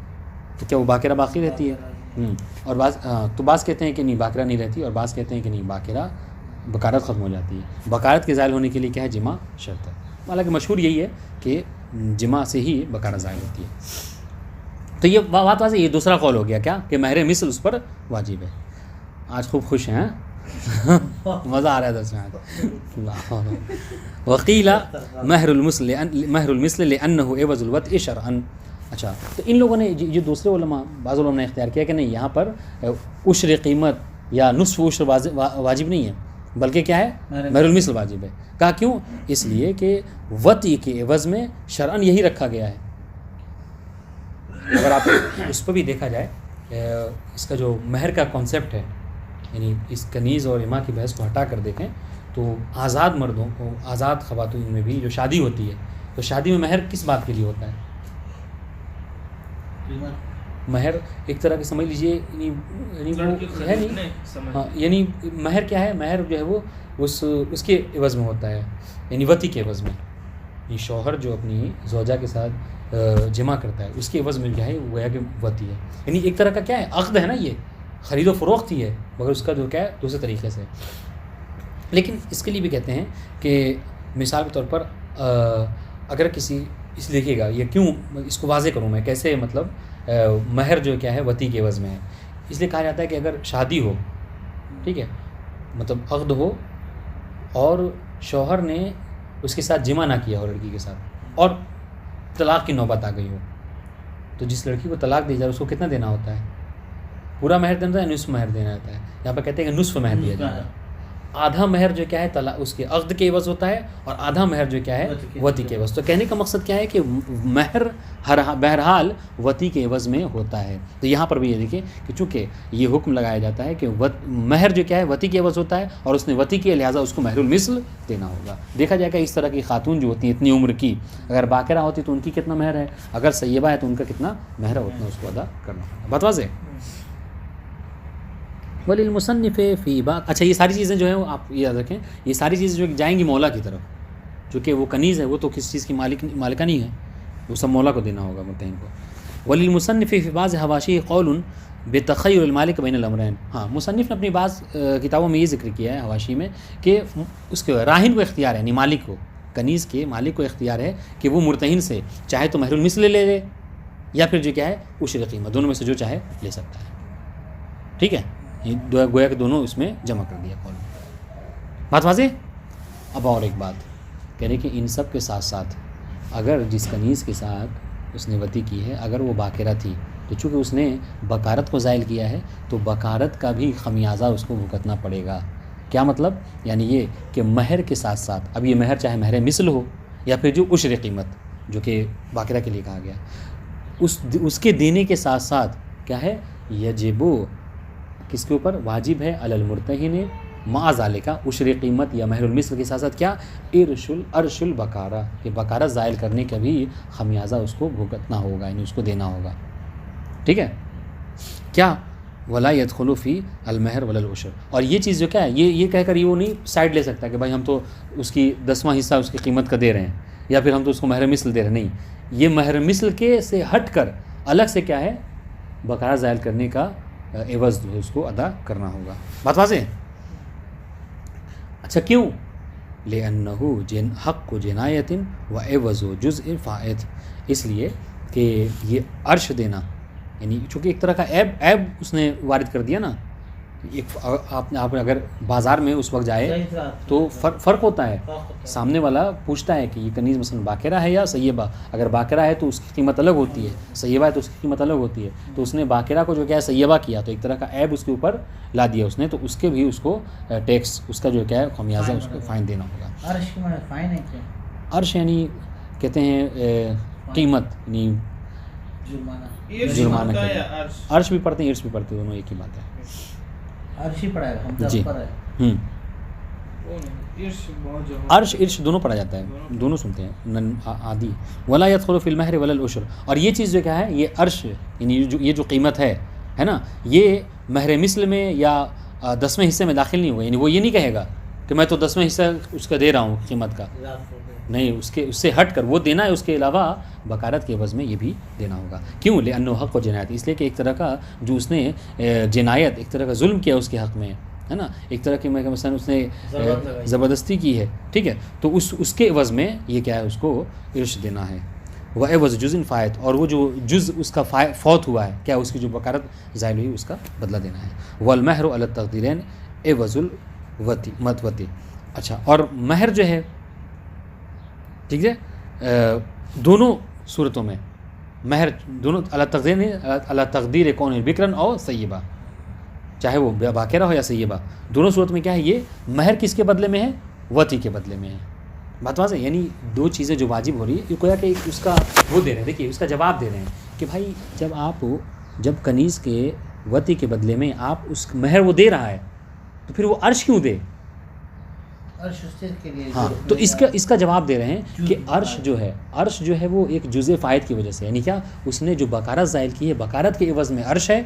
تو کیا وہ باقرہ باقی رہتی ہے؟ اور بعض کہتے ہیں کہ نہیں باقرہ نہیں رہتی، اور بعض کہتے ہیں کہ نہیں باقرہ بکارت ختم ہو جاتی ہے. بکارت کے زائل ہونے کے لیے کیا ہے، جمع شرط ہے. حالانکہ مشہور یہی ہے کہ جمع سے ہی بکارت زائل ہوتی ہے. تو یہ بات واضح، یہ دوسرا قول ہو گیا کیا کہ مہر مثل اس پر واجب ہے. آج خوب خوش ہیں مزہ آ رہا ہے درس میں آج. وقیلا مہر المثل لأنه عوض الوطء شرعا. اچھا، تو ان لوگوں نے یہ دوسرے علماء بعض علماء نے اختیار کیا کہ نہیں، یہاں پر عشر قیمت یا نصف عشر واجب نہیں ہے، بلکہ کیا ہے مہر المثل واجب ہے. کہا کیوں؟ اس لیے کہ وطی کے عوض میں شرعاً یہی رکھا گیا ہے. اگر آپ اس پہ بھی دیکھا جائے اس کا جو مہر کا کانسیپٹ ہے، یعنی اس کنیز اور اما کی بحث کو ہٹا کر دیکھیں تو آزاد مردوں کو، آزاد خواتین میں بھی جو شادی ہوتی ہے تو شادی میں مہر کس بات کے لیے ہوتا ہے؟ مہر ایک طرح کی سمجھ لیجئے یعنی وہ ہے نہیں، ہاں یعنی مہر کیا ہے؟ مہر جو ہے وہ اس کے عوض میں ہوتا ہے، یعنی وتی کے عوض میں، یعنی شوہر جو اپنی زوجہ کے ساتھ جمع کرتا ہے اس کے عوض میں کیا ہے وہ ہے کہ وتی ہے، یعنی ایک طرح کا کیا ہے عقد ہے نا، یہ خرید و فروخت ہی ہے مگر اس کا جو کیا ہے دوسرے طریقے سے۔ لیکن اس کے لیے بھی کہتے ہیں کہ مثال کے طور پر اگر کسی اس دیکھیے گا یہ کیوں اس کو واضح کروں میں کیسے، مطلب مہر جو کیا ہے وتی کے عوض میں ہے، اس لیے کہا جاتا ہے کہ اگر شادی ہو، ٹھیک ہے، مطلب عقد ہو اور شوہر نے اس کے ساتھ جمع نہ کیا ہو لڑکی کے ساتھ اور طلاق کی نوبت آ گئی ہو، تو جس لڑکی کو طلاق دی جائے اس کو کتنا دینا ہوتا ہے؟ پورا مہر دینا ہوتا ہے، نصف مہر دینا ہوتا ہے۔ یہاں پہ کہتے ہیں کہ نصف مہر دیا جائے گا، آدھا مہر جو کیا ہے اس کے عقد کے عوض ہوتا ہے اور آدھا مہر جو کیا ہے وتی کے عوض۔ تو کہنے کا مقصد کیا ہے کہ مہر بہرحال وتی کے عوض میں ہوتا ہے۔ تو یہاں پر بھی یہ دیکھیں کہ چونکہ یہ حکم لگایا جاتا ہے کہ مہر جو کیا ہے وتی کے عوض ہوتا ہے اور اس نے وتی کے لہٰذا اس کو مہر المثل دینا ہوگا۔ دیکھا جائے گا اس طرح کی خاتون جو ہوتی ہیں اتنی عمر کی، اگر باقرہ ہوتی تو ان کی کتنا مہر ہے، اگر سیبہ ہے تو ان کا کتنا مہر ہے، اتنا اس کو ادا کرنا ہوگا۔ بات واضح؟ وللمصنف فی بات، اچھا یہ ساری چیزیں جو ہیں آپ یاد رکھیں، یہ ساری چیزیں جو جائیں گی مولا کی طرف، چونکہ وہ کنیز ہے، وہ تو کس چیز کی مالکہ نہیں ہے، وہ سب مولا کو دینا ہوگا مرتہن کو۔ وللمصنف فی بعض حواشی قول بتخیر المالک بین الامرین، ہاں مصنف نے اپنی بعض کتابوں میں یہ ذکر کیا ہے حواشی میں کہ اس کے راہن کو اختیار ہے، یعنی مالک کو، کنیز کے مالک کو اختیار ہے کہ وہ مرتہن سے چاہے تو مہر المثل لے لے یا پھر جو کیا ہے عشر قیمت، دونوں میں سے جو چاہے لے سکتا ہے، ٹھیک ہے، گویا کہ دونوں اس میں جمع کر دیا قول۔ بات واضح؟ اب اور ایک بات کہہ رہے کہ ان سب کے ساتھ ساتھ اگر جس کنیز کے ساتھ اس نے وتی کی ہے اگر وہ باقرہ تھی تو چونکہ اس نے بکارت کو زائل کیا ہے تو بکارت کا بھی خمیازہ اس کو بھگتنا پڑے گا۔ کیا مطلب؟ یعنی یہ کہ مہر کے ساتھ ساتھ، اب یہ مہر چاہے مہر مثل ہو یا پھر جو عشر قیمت جو کہ باقرہ کے لیے کہا گیا، اس کے دینے کے ساتھ ساتھ کیا ہے یجبو، کس کے اوپر واجب ہے، علی المرتہن مع ذالک، عشر قیمت یا مہر المثل کے ساتھ ساتھ کیا ارش البکارہ، کہ بکارہ زائل کرنے کا بھی خمیازہ اس کو بھگتنا ہوگا، یعنی اس کو دینا ہوگا، ٹھیک ہے۔ کیا ولا يدخل فی المہر ولا العشر، اور یہ چیز جو کیا ہے یہ کہہ کر یہ وہ نہیں سائڈ لے سکتا کہ بھائی ہم تو اس کی 10واں حصہ اس کی قیمت کا دے رہے ہیں یا پھر ہم تو اس کو مہر مثل دے رہے ہیں، نہیں، یہ مہر مثل کے سے ہٹ کر الگ سے کیا ہے بکارہ زائل کرنے کا عوض جو ہے اس کو ادا کرنا ہوگا۔ بات واضح؟ اچھا کیوں؟ لِأَنَّهُ حق جنایت و عوض جزء فائت، اس لیے کہ یہ عرش دینا، یعنی چونکہ ایک طرح کا عیب اس نے وارد کر دیا نا، آپ اگر بازار میں اس وقت جائے تو فرق ہوتا ہے، سامنے والا پوچھتا ہے کہ یہ کنیز مثلا باقرہ ہے یا سیبہ، اگر باقرہ ہے تو اس کی قیمت الگ ہوتی ہے، سیبہ ہے تو اس کی قیمت الگ ہوتی ہے، تو اس نے باقرہ کو جو کیا ہے سیبہ کیا تو ایک طرح کا عیب اس کے اوپر لا دیا اس نے، تو اس کے بھی اس کو ٹیکس، اس کا جو کیا ہے خمیازہ اس کو فائن دینا ہوگا۔ عرش کی معنی فائن ہے کیا؟ عرش یعنی کہتے ہیں قیمت، یعنی جرمانہ عرش بھی پڑھتے ہیں عرش بھی پڑھتے ہیں، دونوں ایک ہی بات ہے۔ عرش ہی پڑھا ہے، ہم جی پر ہے۔ عرش عرش دونوں پڑھا جاتا ہے، دونوں سنتے ہیں عادی۔ ولا يدخل في المہر ولا العشر، اور یہ چیز جو کیا ہے یہ عرش، یعنی یہ جو قیمت ہے نا، یہ مہر مثل میں یا 10ویں حصے میں داخل نہیں ہوگا، یعنی وہ یہ نہیں کہے گا کہ میں تو 10ویں حصہ اس کا دے رہا ہوں قیمت کا، نہیں، اس سے ہٹ کر وہ دینا ہے، اس کے علاوہ بکارت کے عوض میں یہ بھی دینا ہوگا۔ کیوں؟ لأنه حق و جنایت، اس لیے کہ ایک طرح کا جو اس نے جنایت، ایک طرح کا ظلم کیا اس کے حق میں ہے نا، ایک طرح کی مثلا اس نے زبردستی کی ہے، ٹھیک ہے، تو اس کے عوض میں یہ کیا ہے اس کو عرش دینا ہے۔ وعوض جزء فائت، اور وہ جو جز اس کا فوت ہوا ہے، کیا اس کی جو بکارت زائل ہوئی اس کا بدلہ دینا ہے۔ والمہر علی التقدیرین عوض الوتی متوتی، اچھا، اور مہر جو ہے ٹھیک ہے دونوں صورتوں میں مہر دونوں اللہ تقدیر کون بکرن اور سیبہ، چاہے وہ باقرہ ہو یا سیبہ، دونوں صورت میں کیا ہے یہ مہر کس کے بدلے میں ہے؟ وتی کے بدلے میں ہے۔ بات واضح؟ یعنی دو چیزیں جو واجب ہو رہی ہے، یہ کوئی کہ اس کا وہ دے رہے ہیں، دیکھیے اس کا جواب دے رہے ہیں کہ بھائی جب کنیز کے وتی کے بدلے میں آپ اس مہر وہ دے رہا ہے تو پھر وہ عرش کیوں دے؟ عرش اس چیز کے لیے ہاں تو اس کا جواب دے رہے ہیں کہ عرش جو ہے وہ ایک جزء فائد کی وجہ سے، یعنی کیا اس نے جو بکارت زائل کی ہے، بکارت کے عوض میں عرش ہے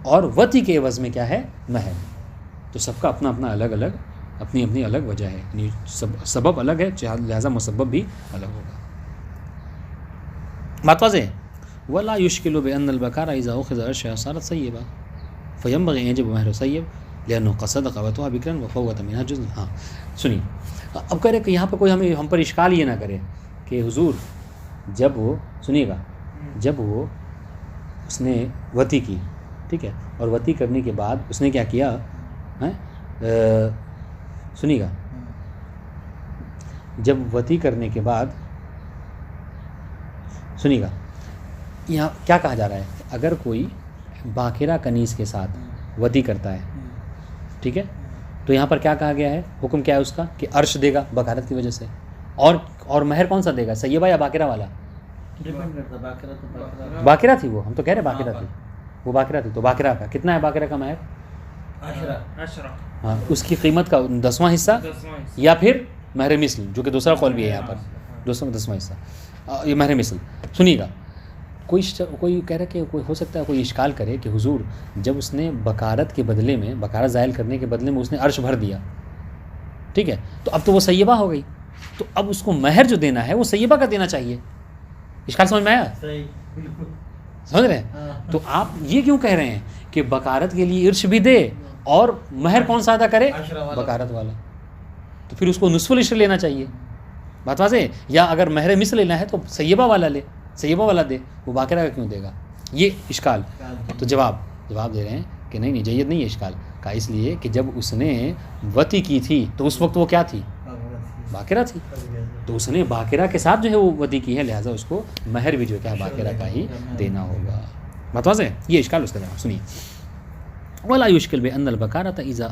اور وتی کے عوض میں کیا ہے؟ مہر۔ تو سب کا اپنا اپنا الگ الگ اپنی اپنی الگ وجہ ہے، یعنی سبب الگ ہے، لہذا مسبب بھی الگ ہوگا۔ بات واضح ہے؟ ولا یشکل بان البکارہ اذا اخذ عرشها صارت سیبہ فینبغی ان یجب مہر سیب لانه قصد قوتها بکرا وفوت منها جزء۔ ہاں سنیے، اب کہہ رہے کہ یہاں پہ کوئی ہم پر اشکال یہ نہ کرے کہ حضور جب وہ سنیے گا جب وہ اس نے وتی کی، ٹھیک ہے، اور وتی کرنے کے بعد اس نے کیا کیا، سنیے گا، جب وتی کرنے کے بعد سنیے گا یہاں کیا کہا جا رہا ہے، اگر کوئی باقرہ کنیز کے ساتھ وتی کرتا ہے، ٹھیک ہے، تو یہاں پر کیا کہا گیا ہے، حکم کیا ہے اس کا کہ عرش دے گا بکارت کی وجہ سے، اور مہر کون سا دے گا، سیبہ یا باقرہ والا؟ ڈیپینڈ کرتا باقرہ تو باقرہ باقرہ تھی، وہ ہم تو کہہ رہے باقرہ تھی، وہ باقرہ تھی، تو باقرہ کا کتنا ہے، باقرہ کا مہر؟ عشرہ ہاں، اس کی قیمت کا 10واں حصہ یا پھر مہر مثل، جو کہ دوسرا قول بھی ہے یہاں پر، 10واں حصہ یہ مہر مثل۔ سنیے گا، کوئی کہہ رہا کہ کوئی ہو سکتا ہے کوئی اشکال کرے کہ حضور جب اس نے بکارت کے بدلے میں، بکارت زائل کرنے کے بدلے میں اس نے عرش بھر دیا، ٹھیک ہے، تو اب تو وہ سیبہ ہو گئی، تو اب اس کو مہر جو دینا ہے وہ سیبہ کا دینا چاہیے۔ اشکال سمجھ میں آیا؟ صحیح، بالکل سمجھ رہے ہیں؟ تو آپ یہ کیوں کہہ رہے ہیں کہ بکارت کے لیے عرش بھی دے اور مہر کون سا ادا کرے؟ بکارت والا، تو پھر اس کو نصف العشر لینا چاہیے۔ بات واضح ہے؟ یا اگر مہر مثل لینا ہے تو سیبہ والا لے، سیبہ والا دے، وہ باقرہ کا کیوں دے گا؟ یہ اشکال۔ تو جواب دے رہے ہیں کہ نہیں جید نہیں ہے اشکال کا، اس لیے کہ جب اس نے وتی کی تھی تو اس وقت وہ کیا تھی؟ باقرہ تھی، تو اس نے باقرہ کے ساتھ جو ہے وہ وتی کی ہے، لہٰذا اس کو مہر بھی جو کیا باقرہ کا ہی دینا ہوگا۔ بات واضح ہے؟ یہ اشکال اس کا جواب سنیے۔ ولا یشکل بان البکارۃ اذا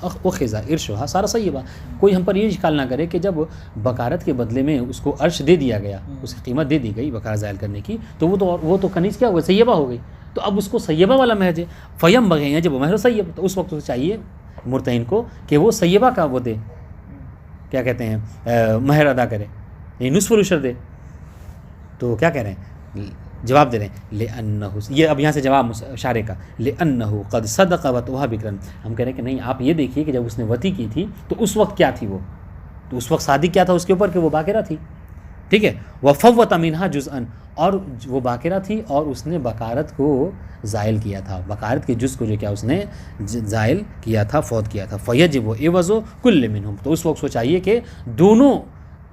اخذ عرشها صار سیبہ، کوئی ہم پر یہ اشکال نہ کرے کہ جب بکارت کے بدلے میں اس کو عرش دے دیا گیا، اس کی قیمت دے دی گئی بکارت زائل کرنے کی، تو وہ تو کنیز کیا ہو گئی؟ سیبہ ہو گئی، تو اب اس کو سیبہ والا مہر دے، فینبغی ان جب مہر سیب، تو اس وقت اسے چاہیے مرتہن کو کہ وہ سیبہ کا وہ دے، کیا کہتے ہیں، مہر ادا کرے، یعنی نصف العشر دے۔ تو کیا کہہ رہے ہیں، جواب دے رہے ہیں لأنہ، یہ اب یہاں سے جواب اشارے کا، لأنہ قد صدق وطئها بکرا، ہم کہہ رہے ہیں کہ نہیں، آپ یہ دیکھیے کہ جب اس نے وتی کی تھی تو اس وقت کیا تھی، وہ تو اس وقت صادق کیا تھا اس کے اوپر کہ وہ باقرہ تھی، ٹھیک ہے، وفوت منہا جزءا، اور وہ باقرہ تھی اور اس نے بکارت کو زائل کیا تھا، بکارت کے جز کو جو کیا اس نے زائل کیا تھا، فوت کیا تھا، فیجب عوض کل منہم، تو اس وقت وہ چاہیے کہ دونوں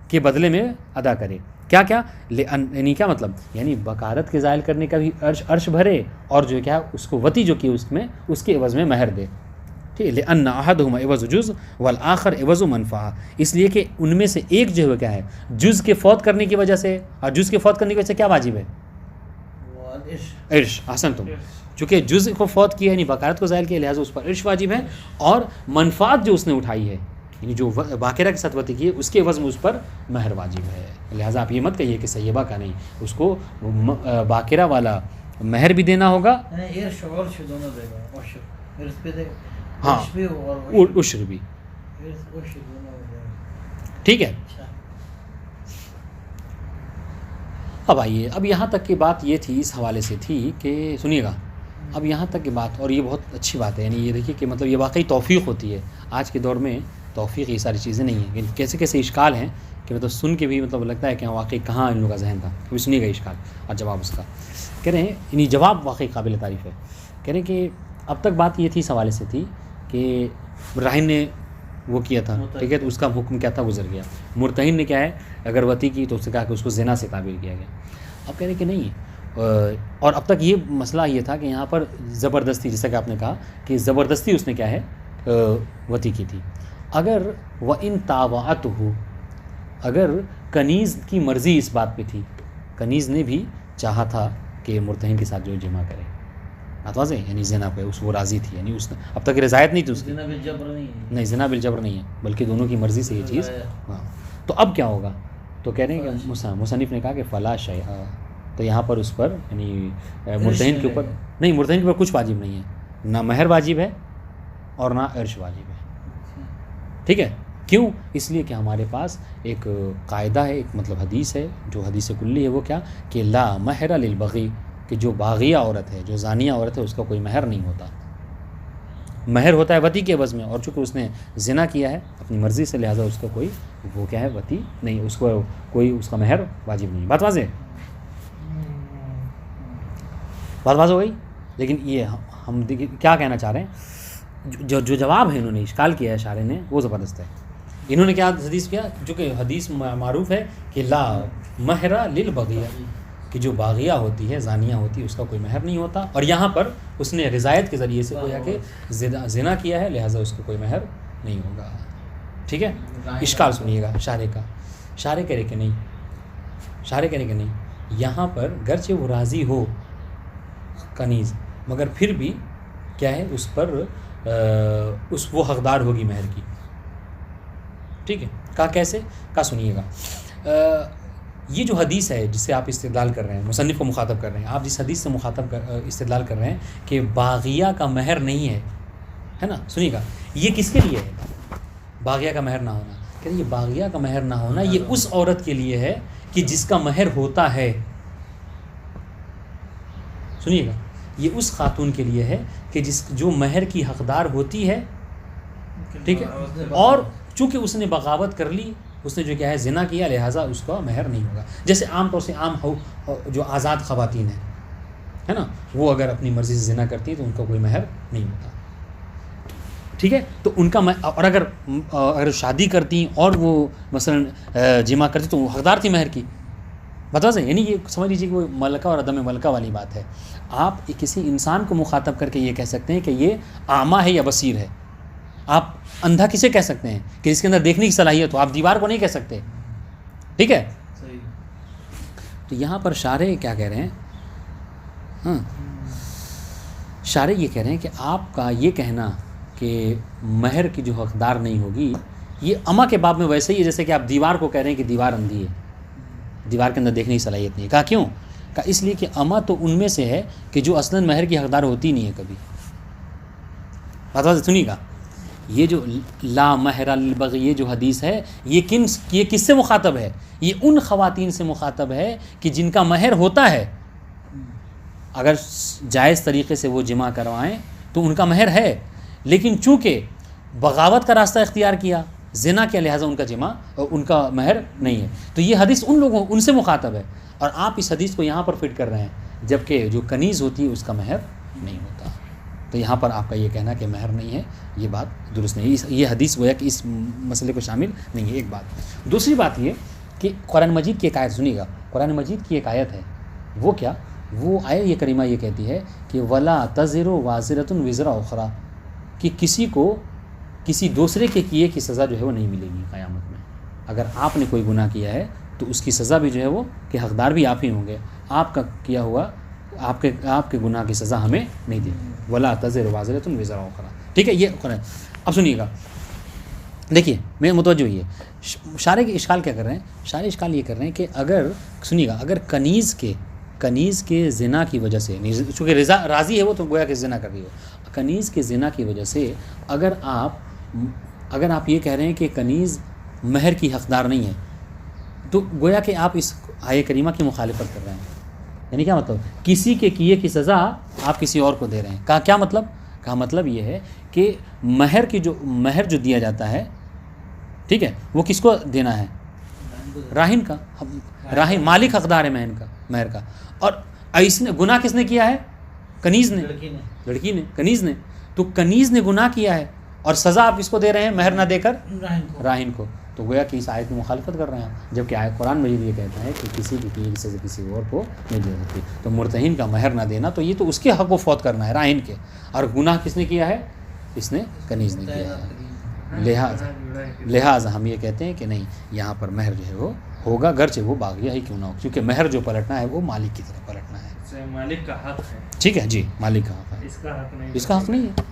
کے بدلے میں ادا کرے، کیا یعنی کیا مطلب، یعنی بکارت کے زائل کرنے کا بھی عرش بھرے، اور جو کیا اس کو وتی جو کی اس میں اس کے عوض میں مہر دے، ٹھیک ہے، لأن احدهما عوض جز والآخر عوض منفعہ، اس لیے کہ ان میں سے ایک جو ہے کیا ہے جز کے فوت کرنے کی وجہ سے، اور جز کے فوت کرنے کی وجہ سے کیا واجب ہے؟ عرش۔ احسنتم، چونکہ جز کو فوت کیا یعنی بکارت کو زائل کیا، لہٰذا اس پر عرش واجب ہے، اور منفعت جو اس نے اٹھائی ہے یعنی جو باقرہ کے ساتھ وتی کی ہے اس کے عوض میں اس پر مہر واجب ہے، لہٰذا آپ یہ مت کہیے کہ سیبہ کا نہیں، اس کو باقرہ والا مہر بھی دینا ہوگا، عرش اور عرش دونوں دے گا، عرش پہ دے، ہاں، عرش بھی اور عشر بھی، عرش دونوں ہو جائے گا۔ ٹھیک ہے۔ اچھا، اب آئیے، اب یہاں تک کی بات یہ تھی، اس حوالے سے تھی کہ سنیے گا، اب یہاں تک کی بات، اور یہ بہت اچھی بات ہے، یعنی یہ دیکھیے کہ مطلب یہ واقعی توفیق ہوتی ہے، آج کے دور میں توفیق یہ ساری چیزیں نہیں ہیں، لیکن کیسے کیسے اشکال ہیں کہ مطلب سن کے بھی مطلب لگتا ہے کہ واقعی کہاں ان لوگوں کا ذہن تھا، کبھی سنیے گا اشکال اور جواب اس کا، کہہ رہے ہیں یعنی جواب واقعی قابل تعریف ہے، کہہ رہے ہیں کہ اب تک بات یہ تھی، اس حوالے سے تھی کہ راہن نے وہ کیا تھا، ٹھیک ہے، تو اس کا حکم کیا تھا، گزر گیا، مرتہن نے کیا ہے اگر وتی کی تو اس سے کہا کہ اس کو زنا سے تعبیر کیا گیا، اب کہہ رہے کہ نہیں، اور اب تک یہ مسئلہ یہ تھا کہ یہاں پر زبردستی، جیسا کہ آپ نے کہا کہ زبردستی اس نے کیا ہے وتی کی تھی، اگر وَإِن طَاوَعَتْهُ، اگر کنیز کی مرضی اس بات پہ تھی، کنیز نے بھی چاہا تھا کہ مرتہن کے ساتھ جو جمع کرے، بات واضح ہے، یعنی زنا پہ وہ راضی تھی، یعنی اس نے اب تک رضایت نہیں تھی اس کی، زنا بالجبر نہیں ہے، نہیں زنا بالجبر نہیں ہے بلکہ دونوں کی مرضی سے یہ چیز، ہاں، تو اب کیا ہوگا، تو کہہ رہے ہیں کہ مصنف نے کہا کہ فلا شیء، تو یہاں پر اس پر یعنی مرتہن کے اوپر نہیں، مرتہن کے اوپر کچھ واجب نہیں ہے، نہ مہر واجب ہے اور نہ عرش واجب ہے، ٹھیک ہے؟ کیوں؟ اس لیے کہ ہمارے پاس ایک قاعدہ ہے، ایک مطلب حدیث ہے جو حدیث کلی ہے، وہ کیا کہ لا مہر للبغی، کہ جو باغیہ عورت ہے، جو زانیہ عورت ہے، اس کا کوئی مہر نہیں ہوتا، مہر ہوتا ہے وتی کے عوض میں، اور چونکہ اس نے زنا کیا ہے اپنی مرضی سے، لہٰذا اس کا کوئی وہ کیا ہے وتی نہیں، اس کو کوئی اس کا مہر واجب نہیں۔ بات واضح ہے؟ بات واضح ہو گئی؟ لیکن یہ ہم کیا کہنا چاہ رہے ہیں، جو جواب ہے انہوں نے اشکال کیا ہے شارح نے، وہ زبردست ہے۔ انہوں نے کیا حدیث کیا، جو کہ حدیث معروف ہے کہ لا مہر للبغیہ، کہ جو باغیہ ہوتی ہے، زانیہ ہوتی ہے، اس کا کوئی مہر نہیں ہوتا، اور یہاں پر اس نے رضایت کے ذریعے سے گویا کہ زنا کیا ہے، لہٰذا اس کو کوئی مہر نہیں ہوگا، ٹھیک ہے؟ اشکال سنیے گا شارح کا، شارح کہہ رہے کہ نہیں، شارح کہہ رہے کہ نہیں، یہاں پر گرچہ وہ راضی ہو کنیز، مگر پھر بھی کیا ہے اس پر وہ حقدار ہوگی مہر کی، ٹھیک ہے؟ کہا کیسے؟ کہا سنیے گا، یہ جو حدیث ہے جس سے آپ استدلال کر رہے ہیں، مصنف کو مخاطب کر رہے ہیں، آپ جس حدیث سے استدلال کر رہے ہیں کہ باغیہ کا مہر نہیں ہے نا، سنیے گا، یہ کس کے لیے ہے باغیہ کا مہر نہ ہونا؟ کہ یہ باغیہ کا مہر نہ ہونا یہ اس عورت کے لیے ہے کہ جس کا مہر ہوتا ہے، سنیے گا، یہ اس خاتون کے لیے ہے کہ جو مہر کی حقدار ہوتی ہے، ٹھیک ہے، اور چونکہ اس نے بغاوت کر لی، اس نے جو کیا ہے زنا کیا، لہٰذا اس کا مہر نہیں ہوگا۔ جیسے عام طور سے جو آزاد خواتین ہیں، ہے نا، وہ اگر اپنی مرضی سے زنا کرتی ہیں تو ان کا کوئی مہر نہیں ہوتا، ٹھیک ہے؟ تو ان کا اور اگر شادی کرتی اور وہ مثلا جمع کرتی تو وہ حقدار تھی مہر کی، بتا سکتے، یعنی یہ سمجھ لیجیے کہ وہ ملکہ اور عدم ملکہ والی بات ہے۔ آپ کسی انسان کو مخاطب کر کے یہ کہہ سکتے ہیں کہ یہ اعمیٰ ہے یا بصیر ہے، آپ اندھا کسے کہہ سکتے ہیں کہ اس کے اندر دیکھنے کی صلاحیت ہو، آپ دیوار کو نہیں کہہ سکتے، ٹھیک ہے؟ تو یہاں پر شارح کیا کہہ رہے ہیں، ہاں شارح یہ کہہ رہے ہیں کہ آپ کا یہ کہنا کہ مہر کی جو حقدار نہیں ہوگی، یہ اما کے باب میں ویسے ہی ہے جیسے کہ آپ دیوار کو کہہ رہے ہیں کہ دیوار اندھی ہے، دیوار کے اندر دیکھنے کی صلاحیت نہیں ہے۔ کہا کیوں؟ کہا اس لیے کہ اما تو ان میں سے ہے کہ جو اصلاً مہر کی حقدار ہوتی نہیں ہے کبھی۔ بات سنیے گا، یہ جو لا مہر للبغی یہ جو حدیث ہے، یہ کس سے مخاطب ہے؟ یہ ان خواتین سے مخاطب ہے کہ جن کا مہر ہوتا ہے، اگر جائز طریقے سے وہ جمع کروائیں تو ان کا مہر ہے، لیکن چونکہ بغاوت کا راستہ اختیار کیا، زنا کیا، لہٰذا ان کا جمع اور ان کا مہر نہیں ہے۔ تو یہ حدیث ان سے مخاطب ہے، اور آپ اس حدیث کو یہاں پر فٹ کر رہے ہیں، جبکہ جو کنیز ہوتی ہے اس کا مہر نہیں ہوتا۔ تو یہاں پر آپ کا یہ کہنا کہ مہر نہیں ہے، یہ بات درست نہیں، یہ حدیث گویا کہ اس مسئلے کو شامل نہیں ہے، ایک بات۔ دوسری بات یہ کہ قرآن مجید کی ایک آیت سنیے گا، قرآن مجید کی ایک آیت ہے، وہ کیا؟ وہ آیت یہ کریمہ یہ کہتی ہے کہ وَلَا تَزِرُ وَازِرَةٌ وِزْرَ أُخْرَىٰ، کہ کسی کو کسی دوسرے کے کیے کی سزا جو ہے وہ نہیں ملے گی قیامت میں۔ اگر آپ نے کوئی گناہ کیا ہے تو اس کی سزا بھی جو ہے وہ کہ حقدار بھی آپ ہی ہوں گے، آپ کا کیا ہوا آپ کے گناہ کی سزا ہمیں نہیں دے گی۔ وَلَا تَزِرُ وَازِرَةٌ وِزْرَ أُخْرَىٰ، ٹھیک ہے؟ یہ قرآن۔ اب سنیے گا، دیکھیے میں متوجہ ہوئی ہے شارح کے اشکال کیا کر رہے ہیں، شارح اشکال یہ کر رہے ہیں کہ اگر سنیے گا، اگر کنیز کے زنا کی وجہ سے، چونکہ راضی ہے وہ تو گویا کہ زنا کر رہی ہو، کنیز کے زنا کی وجہ سے اگر آپ یہ کہہ رہے ہیں کہ کنیز مہر کی حقدار نہیں ہے، تو گویا کہ آپ اس آیہ کریمہ کی مخالفت کر رہے ہیں۔ یعنی کیا مطلب؟ کسی کے کیے کی سزا آپ کسی اور کو دے رہے ہیں۔ کہا کیا مطلب؟ کہا مطلب یہ ہے کہ مہر جو دیا جاتا ہے، ٹھیک ہے، وہ کس کو دینا ہے؟ راہن کا، راہن مالک حقدار ہے مہر کا، اور اس نے گناہ کس نے کیا ہے؟ کنیز نے، لڑکی نے، کنیز نے۔ تو کنیز نے گناہ کیا ہے اور سزا آپ اس کو دے رہے ہیں مہر نہ دے کر راہن کو، تو گویا کہ اس آیت میں مخالفت کر رہے ہیں، جبکہ آیت قرآن مجید یہ کہتا ہے کہ کسی کی کیے کی سزا کسی اور کو نہیں دے سکتی۔ تو مرتہن کا مہر نہ دینا تو یہ تو اس کے حق کو فوت کرنا ہے راہن کے، اور گناہ کس نے کیا ہے؟ اس نے کنیز نے کیا ہے۔ لہٰذا ہم یہ کہتے ہیں کہ نہیں، یہاں پر مہر جو ہے وہ ہوگا، گرچہ وہ باغیہ ہی کیوں نہ ہو، کیونکہ مہر جو پلٹنا ہے وہ مالک کی طرف پلٹنا ہے، مالک کا حق ہے، ٹھیک ہے جی، مالک کا حق ہے، اس کا حق نہیں، اس کا حق نہیں ہے۔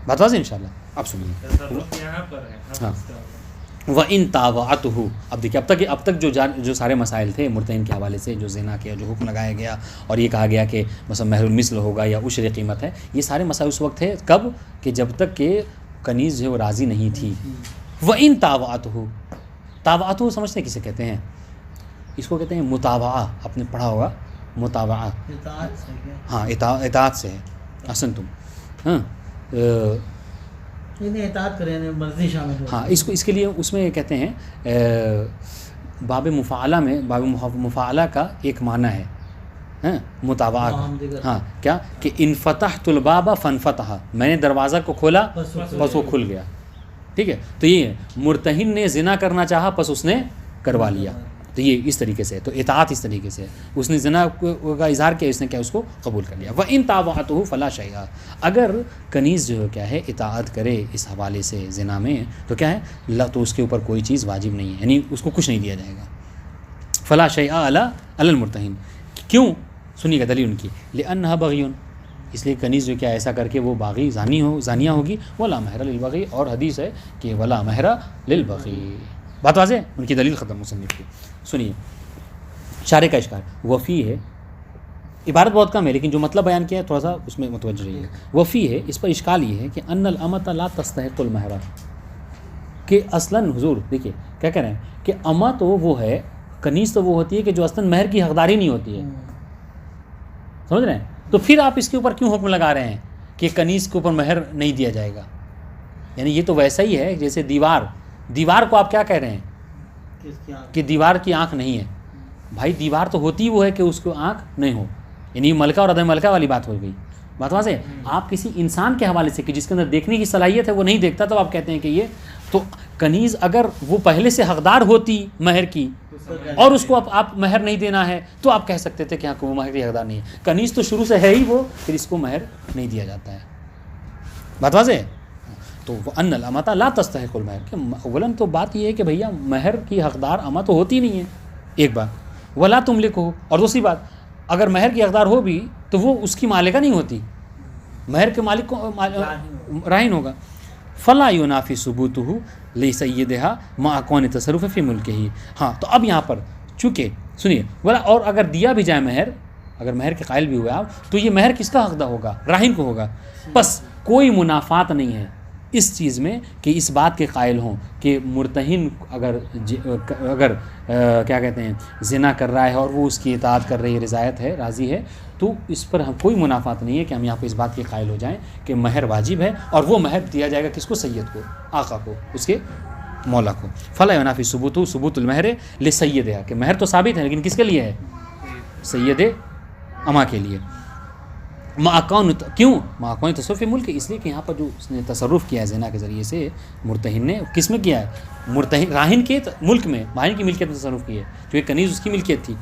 بات واضح انشاءاللہ۔ اب سنیے، تصرف یہاں پر ہے، ہاں وَإِن طَاوَعَتْهُ، اب دیکھیں اب تک جو سارے مسائل تھے مرتہن کے حوالے سے، جو زنا کے جو حکم لگایا گیا اور یہ کہا گیا کہ مثلا مہر المثل ہوگا یا عشر قیمت ہے، یہ سارے مسائل اس وقت تھے کب کہ جب تک کہ کنیز جو ہے وہ راضی نہیں تھی. وَإِن طَاوَعَتْهُ سمجھتے ہیں کسے کہتے ہیں؟ اس کو کہتے ہیں متابعہ. آپ نے پڑھا ہوگا متابعہ. اطاعت سے کیا؟ ہاں اطاعت سے ہے. احسن تم. ہاں یعنی اطاعت کریں یعنی مرضی شامل ہو. ہاں اس کے لیے اس میں کہتے ہیں باب مفاعلہ میں، باب مفاعلہ کا ایک معنی ہے متابعہ کا. ہاں کیا کہ ان فتحت الباب فانفتح، میں نے دروازہ کو کھولا بس وہ کھل گیا. ٹھیک ہے، تو یہ ہے مرتہن نے زنا کرنا چاہا بس اس نے کروا لیا. تو یہ اس طریقے سے، تو اطاعت اس طریقے سے، اس نے زنا کا اظہار کیا، اس نے کیا اس کو قبول کر لیا. وَإِن طَاوَعَتْهُ فَلَا شَيْءَ، اگر کنیز جو کیا ہے اطاعت کرے اس حوالے سے زنا میں تو کیا ہے تو اس کے اوپر کوئی چیز واجب نہیں ہے، یعنی اس کو کچھ نہیں دیا جائے گا. فَلَا شَيْءَ عَلَى الْمُرْتَهِنِ، کیوں؟ سنیے گا دلیل ان کی. لِأَنَّهَا بَغْيٌ، اس لیے کنیز جو کیا ایسا کر کے وہ باغی زانیہ ہوگی. وَلَا مَهْرَ لِلْبَغِي، اور حدیث ہے کہ وَلَا مَهْرَ لِلْبَغِي. بات واضح ہے؟ ان کی دلیل ختم مصنف کی. سنیے شارح کا اشکال. وفی ہے، عبارت بہت کم ہے لیکن جو مطلب بیان کیا ہے تھوڑا سا اس میں متوجہ رہیے. وفی ہے، اس پر اشکال یہ ہے کہ ان الامۃ لا تستحق المہر، کہ اصلاً حضور دیکھیے کیا کہہ رہے ہیں کہ اما تو وہ ہے، کنیز تو وہ ہوتی ہے کہ جو اصلاً مہر کی حقداری نہیں ہوتی ہے. سمجھ رہے ہیں؟ تو پھر آپ اس کے اوپر کیوں حکم لگا رہے ہیں کہ کنیز کے اوپر مہر نہیں دیا جائے گا؟ یعنی یہ تو ویسا ہی ہے جیسے دیوار کو آپ کیا کہہ رہے ہیں کہ دیوار کی آنکھ نہیں ہے. بھائی دیوار تو ہوتی وہ ہے کہ اس کو آنکھ نہیں ہو، یعنی ملکہ اور عدم ملکہ والی بات ہو گئی. بات واضح ہے؟ آپ کسی انسان کے حوالے سے کہ جس کے اندر دیکھنے کی صلاحیت ہے وہ نہیں دیکھتا، تو آپ کہتے ہیں کہ یہ تو کنیز اگر وہ پہلے سے حقدار ہوتی مہر کی اور اس کو آپ مہر نہیں دینا ہے تو آپ کہہ سکتے تھے کہ ہاں وہ مہر کی حقدار نہیں ہے. کنیز تو شروع سے ہے ہی وہ، پھر اس کو مہر نہیں دیا جاتا ہے. بات واضح ہے؟ تو وہ ان الامۃ لا تستحق المہر، کہ اولاً تو بات یہ ہے کہ بھیا مہر کی حقدار اما تو ہوتی نہیں ہے، ایک بات. ولا تملک ہو، اور دوسری بات اگر مہر کی حقدار ہو بھی تو وہ اس کی مالکہ نہیں ہوتی، مہر کے مالک کو راہن ہوگا. فلا ینافی ثبوتہ لسیدہا مع کون تصرف فی ملکہ. ہاں تو اب یہاں پر چونکہ سنیے ولا، اور اگر دیا بھی جائے مہر، اگر مہر کے قائل بھی ہوئے آپ، تو یہ مہر کس کا حقدار ہوگا؟ راہن کو ہوگا. بس کوئی منافات نہیں ہے اس چیز میں کہ اس بات کے قائل ہوں کہ مرتہن اگر کیا کہتے ہیں زنا کر رہا ہے اور وہ اس کی اطاعت کر رہی ہے، رضایت ہے، راضی ہے، تو اس پر ہم کوئی منافات نہیں ہے کہ ہم یہاں پہ اس بات کے قائل ہو جائیں کہ مہر واجب ہے اور وہ مہر دیا جائے گا کس کو؟ سید کو، آقا کو، اس کے مولا کو. فلا ینافی ثبوت المہر لسیدہا، کہ مہر تو ثابت ہے لیکن کس کے لیے ہے؟ سید اما کے لیے. کیوں؟ مع کون تصرف ملک، اس لیے کہ یہاں پر جو اس نے تصرف کیا ہے زنا کے ذریعے سے مرتہن نے، کس میں کیا ہے؟ مرتہن راہن کے ملک میں، راہن کی ملکیت میں تصرف کی ہے، جو ایک کنیز اس کی ملکیت تھی،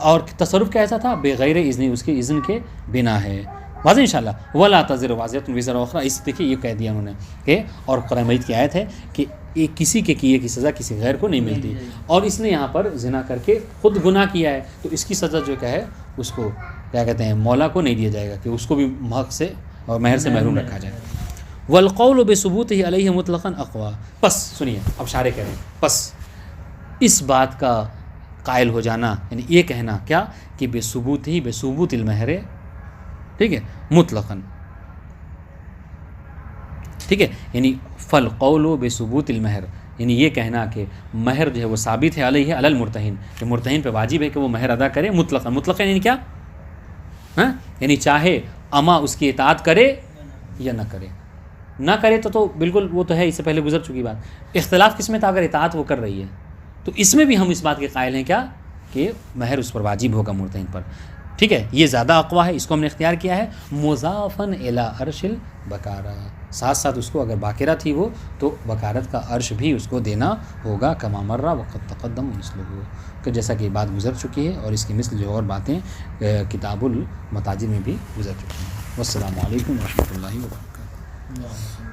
اور تصرف کیسا تھا؟ بغیر اذن، اس کے اذن کے بنا ہے. واضح انشاءاللہ. ولا تزر وازرۃ وزر اخری، اس دیکھیے یہ کہہ دیا انہوں نے کہ، اور قرآن مجید کی آیت ہے کہ ایک کسی کے کیے کی سزا کسی غیر کو نہیں ملتی، اور اس نے یہاں پر زنا کر کے خود گناہ کیا ہے تو اس کی سزا جو کیا ہے اس کو کیا کہتے ہیں مولا کو نہیں دیا جائے گا، کہ اس کو بھی حق سے اور مہر سے محروم رکھا جائے. والقول بثبوتہ علیہ مطلقاً اقوی. پس سنیے اب شارح کہہ رہے ہیں، پس اس بات کا قائل ہو جانا، یعنی یہ کہنا کیا کہ بثبوت المہر، ٹھیک ہے، مطلقاً، ٹھیک ہے، یعنی فالقول بثبوت المہر، یعنی یہ کہنا کہ مہر جو ہے وہ ثابت ہے علیہ علی المرتہن، کہ مرتہن پہ واجب ہے کہ وہ مہر ادا کرے مطلقاً. مطلقاً یعنی کیا؟ ہاں یعنی چاہے اما اس کی اطاعت کرے یا نہ کرے. نہ کرے تو بالکل وہ تو ہے، اس سے پہلے گزر چکی بات. اختلاف کس میں تھا؟ اگر اطاعت وہ کر رہی ہے تو اس میں بھی ہم اس بات کے قائل ہیں کیا کہ مہر اس پر واجب ہوگا مرتہن پر. ٹھیک ہے، یہ زیادہ اقویٰ ہے، اس کو ہم نے اختیار کیا ہے مضافاً الی عرش البکارہ، ساتھ ساتھ اس کو اگر باقرہ تھی وہ تو بکارت کا عرش بھی اس کو دینا ہوگا. کما مرہ وقت تقدم مثلہ، کہ جیسا کہ بات گزر چکی ہے اور اس کی مثل جو اور باتیں کتاب المتاجر میں بھی گزر چکی ہیں. والسلام علیکم ورحمۃ اللہ وبرکاتہ.